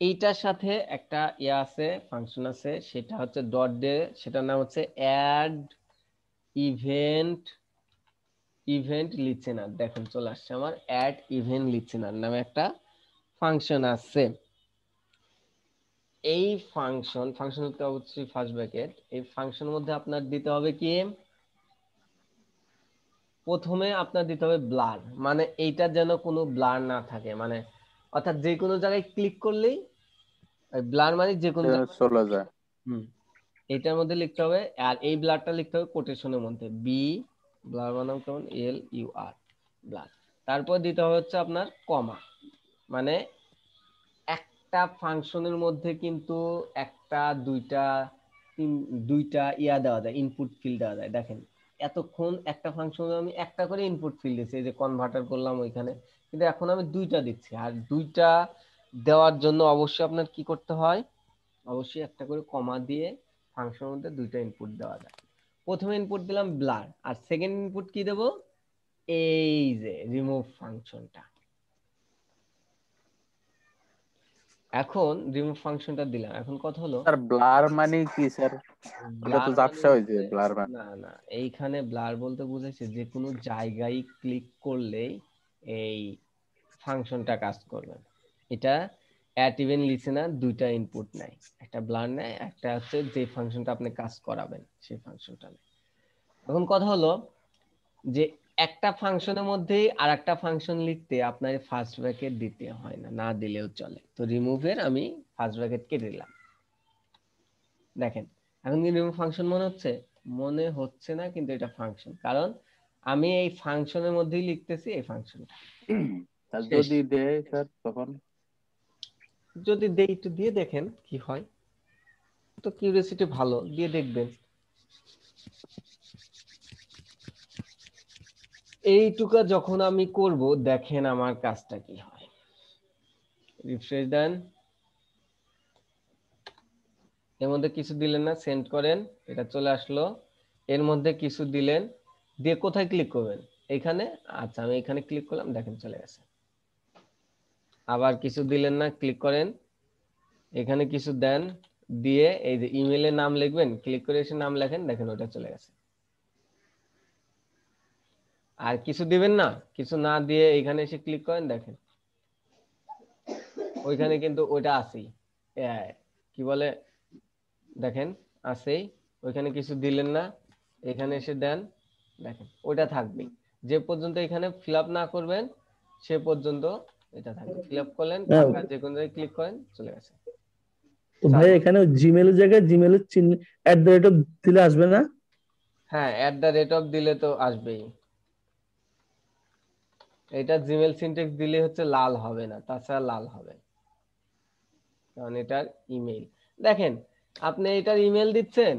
এইটার সাথে একটা আছে, ফাংশন আছে, সেটা হচ্ছে ডট দিয়ে, সেটার নাম হচ্ছে অ্যাড ইভেন্ট, ইভেন্ট লিসেনার। দেখেন চলে আসছে আমার, অ্যাড ইভেন্ট লিসেনার নামে একটা ফাংশন আছে। এই ফাংশন হতে অবশ্যই ফার্স্ট ব্র্যাকেট। এই ফাংশনের মধ্যে আপনার দিতে হবে কি, প্রথমে আপনার দিতে হবে ব্লার, মানে এইটা যেন কোনো ব্লার না থাকে, মানে অর্থাৎ যে কোনো জায়গায় ক্লিক করলেই ব্লার, মানে যে কোনো চলে যায়। এইটার মধ্যে লিখতে হবে, আর এই ব্লারটা লিখতে হবে কোটেশনের মধ্যে, বি ব্লার বানাম কেমন, LUR ব্লার। তারপর দিতে হবে হচ্ছে আপনার কমা, মানে একটা ফাংশনের মধ্যে কিন্তু একটা দুইটা দেওয়া যায়, ইনপুট ফিল্ড দেওয়া যায়। দেখেন এতক্ষণ একটা ফাংশনে আমি একটা করে ইনপুট ফিল্ড দিচ্ছি, এই যে কনভার্টার করলাম ওইখানে, কিন্তু এখন আমি দুইটা দিচ্ছি। আর দুইটা দেওয়ার জন্য অবশ্যই আপনার কি করতে হয়, অবশ্যই একটা করে কমা দিয়ে ফাংশনের মধ্যে দুইটা ইনপুট দেওয়া যায়। প্রথমে ইনপুট দিলাম ব্লার, আর সেকেন্ড ইনপুট কি দেব, এই যে রিমুভ ফাংশনটা। এখন রিমুভ ফাংশনটা দিলাম, এখন কথা হলো স্যার ব্লার মানে কি স্যার? ওটা তো ব্লার মানে ঝাপসা হয়েছে হচ্ছে, ব্লার মানে। না না, এইখানে ব্লার বলতে বুঝাইছে যে কোনো জায়গায় ক্লিক করলেই এই ফাংশনটা কাজ করবে। এটা অ্যাট ইভেন লিসেনার দুইটা ইনপুট নেয়, একটা ব্লার নেয়, একটা হচ্ছে যে ফাংশনটা আপনি কাজ করাবেন সেই ফাংশনটা নেয়। এখন কথা হলো যে একটা ফাংশনের মধ্যেই আর একটা ফাংশন লিখতে আপনার ফার্স্ট ব্র্যাকেট দিতে হয় না, না দিলেও চলে। তো রিমুভের আমি ফার্স্ট ব্র্যাকেট কেটে দিলাম। দেখেন এখন কি রিমুভ ফাংশন মনে হচ্ছে? মনে হচ্ছে না, কিন্তু এটা ফাংশন, কারণ আমি এই ফাংশনের মধ্যেই লিখতেছি এই ফাংশনটা। স্যার শেষ। যদি দেয় স্যার তখন? যদি দেই একটু দিয়ে দেখেন কি হয়, তো কিউরিওসিটি ভালো, দিয়ে দেখবেন। এইটুকা যখন আমি করব, দেখেন আমার কাজটা কি হয়। রিফ্রেশ দেন, এর মধ্যে কিছু দিলেন না, সেন্ড করেন, এটা চলে আসলো। এর মধ্যে কিছু দিলেন, দিয়ে কোথায় ক্লিক করবেন? এখানে। আচ্ছা আমি এখানে ক্লিক করলাম, দেখেন চলে গেছে। আবার কিছু দিলেন না, ক্লিক করেন, এখানে কিছু দেন, দিয়ে এই যে ইমেলের নাম লিখবেন, ক্লিক করে এসে নাম লেখেন, দেখেন ওটা চলে গেছে। আর কিছু দিবেন না, কিছু না দিয়ে এখানে এসে ক্লিক করেন, দেখেন ওইখানে কিন্তু ওইটা আছেই। কি বলে, দেখেন আছেই। ওইখানে কিছু দিলেন না, এখানে এসে দেন, দেখেন ওইটা থাকবে। যে পর্যন্ত এখানে ফিল আপ না করবেন সে পর্যন্ত এটা থাকবে। ফিল আপ করলেন, ফাঁকা যে কোনো জায়গায় ক্লিক করেন, চলে গেছে। তো ভাই এখানে জিমেলের জায়গায় জিমেলের চিহ্ন @ দিলে আসবে না? হ্যাঁ, @ দিলে তো আসবেই। এটা জিমেল সিনট্যাক্স দিলে হচ্ছে লাল হবে না, তাছাড়া লাল হবে, কারণ এটার ইমেল। দেখেন আপনি এটার ইমেল দিচ্ছেন,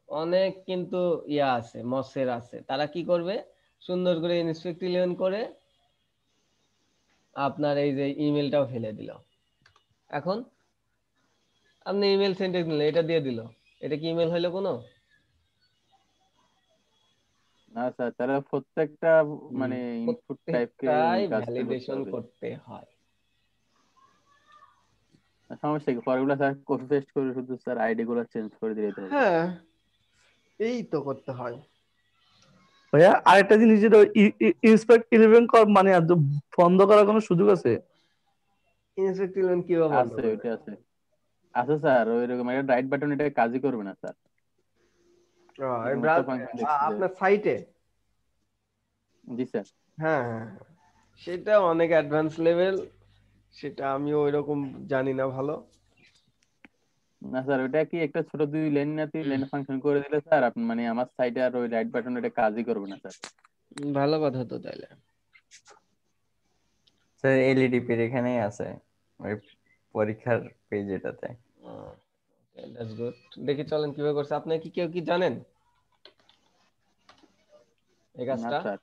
অনেক কিন্তু ইয়া আছে, মসের আছে, তারা কি করবে, সুন্দর করে ইনস্পেক্ট11 করে আপনার এই যে ইমেলটাও ফেলে দিল। এখন আপনি ইমেল সিনট্যাক্স দিলেন, এটা দিয়ে দিল, এটা কি ইমেল হইলো কোনো? না স্যার, তারা প্রত্যেকটা মানে ইনপুট টাইপকে প্রত্যেকটাই ওই কাজটা করতে ভ্যালিডেশন হবে। করতে হয়। সমস্যা কি, পরেগুলো স্যার কপি পেস্ট করে শুধু স্যার আইডি গুলো চেঞ্জ করে দিলে তো হবে। হ্যাঁ, এই তো করতে হয়। ভাইয়া আরেকটা জিনিস, যেটা ইন্সপেক্ট11 মানে বন্ধ করার কোনো সুযোগ আছে? ইনস্পেক্ট11 কিভাবে বন্ধ আছে, করবে? ওইটা আছে। আছে স্যার, ওই রকম একটা রাইট বাটন, এটা কাজই করবে না স্যার। এই এরকম একটা ফাংশন দেখছি যে। আপনার সাইটে? জি স্যার। হ্যাঁ হ্যাঁ হ্যাঁ। সেটা অনেক অ্যাডভান্স লেভেল, সেটা আমিও ওইরকম জানি না ভালো। না স্যার, ওইটা কি একটা ছোট 2 লাইন না 3 লাইন ফাংশন করে দিলে স্যার, আপনি মানে আমার সাইডে আর ওই রাইট বাটন এটা কাজই করবে না স্যার। ভালো কথা তো তাইলে। স্যার এলইডিপির এখানেই আছে, ওই পরীক্ষার পেজ এটাতে। That's good. দেখি চলেন কিভাবে করছে। আপনি কি কেউ কি জানেন এই না কাজটা? স্যার,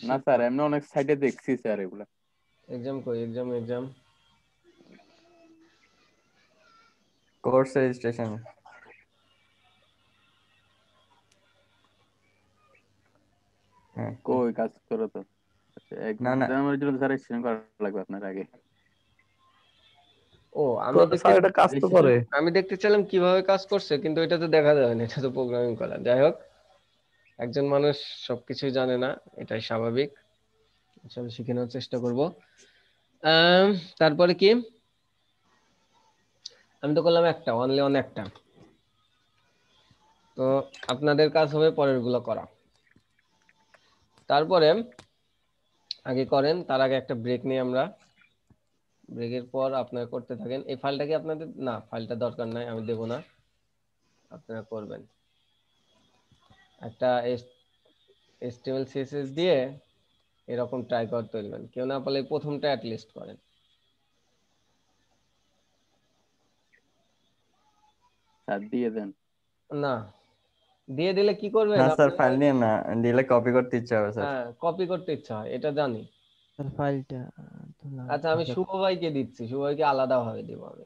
না শিখতে স্যার, এমনি অনেক সাইডে দেখছি স্যার এগুলা। এক্সাম কই, এক্সাম কোর্স রেজিস্ট্রেশন। হ্যাঁ। কই কাজ করো তো? না না, এক্সামের জন্য স্যার রেজিস্ট্রেশন করা লাগবে আপনার আগে। ও তো স্যার এটা কাজ তো করে। আমি দেখতে চাইলাম কিভাবে কাজ করছে, কিন্তু এটা তো দেখা যাবে না, এটা তো প্রোগ্রামিং করা। যাই হোক, একজন মানুষ সবকিছুই জানে না, এটাই স্বাভাবিক। সব শিখে নেওয়ার চেষ্টা করব। তারপরে কি, আমি তো করলাম একটা, অনলি অন একটা। তো আপনাদের কাজ হবে পরের গুলো করা। তারপরে আগে করেন, তার আগে একটা ব্রেক নিই আমরা। ব্রেকের পর আপনারা করতে থাকেন। এই ফাইলটা কি আপনাদের, না ফাইলটা দরকার নাই, আমি দেব না, আপনারা করবেন। একটা HTML CSS দিয়ে এরকম ট্রাই করতে পারবেন, কেউ না পারলে প্রথমটা অ্যাটলিস্ট করেন। স্যার দিয়ে দেন। না, দিয়ে দিলে কি করবেন না স্যার, আপনারা? ফাইল নিয়ে না দিলে কপি করতে ইচ্ছা হবে স্যার। হ্যাঁ, কপি করতে ইচ্ছা হয়, এটা জানি। ফাইলটা না আচ্ছা আমি শুভ ভাইকে দিচ্ছি, শুভ ভাইকে আলাদা ভাবে দিব আমি।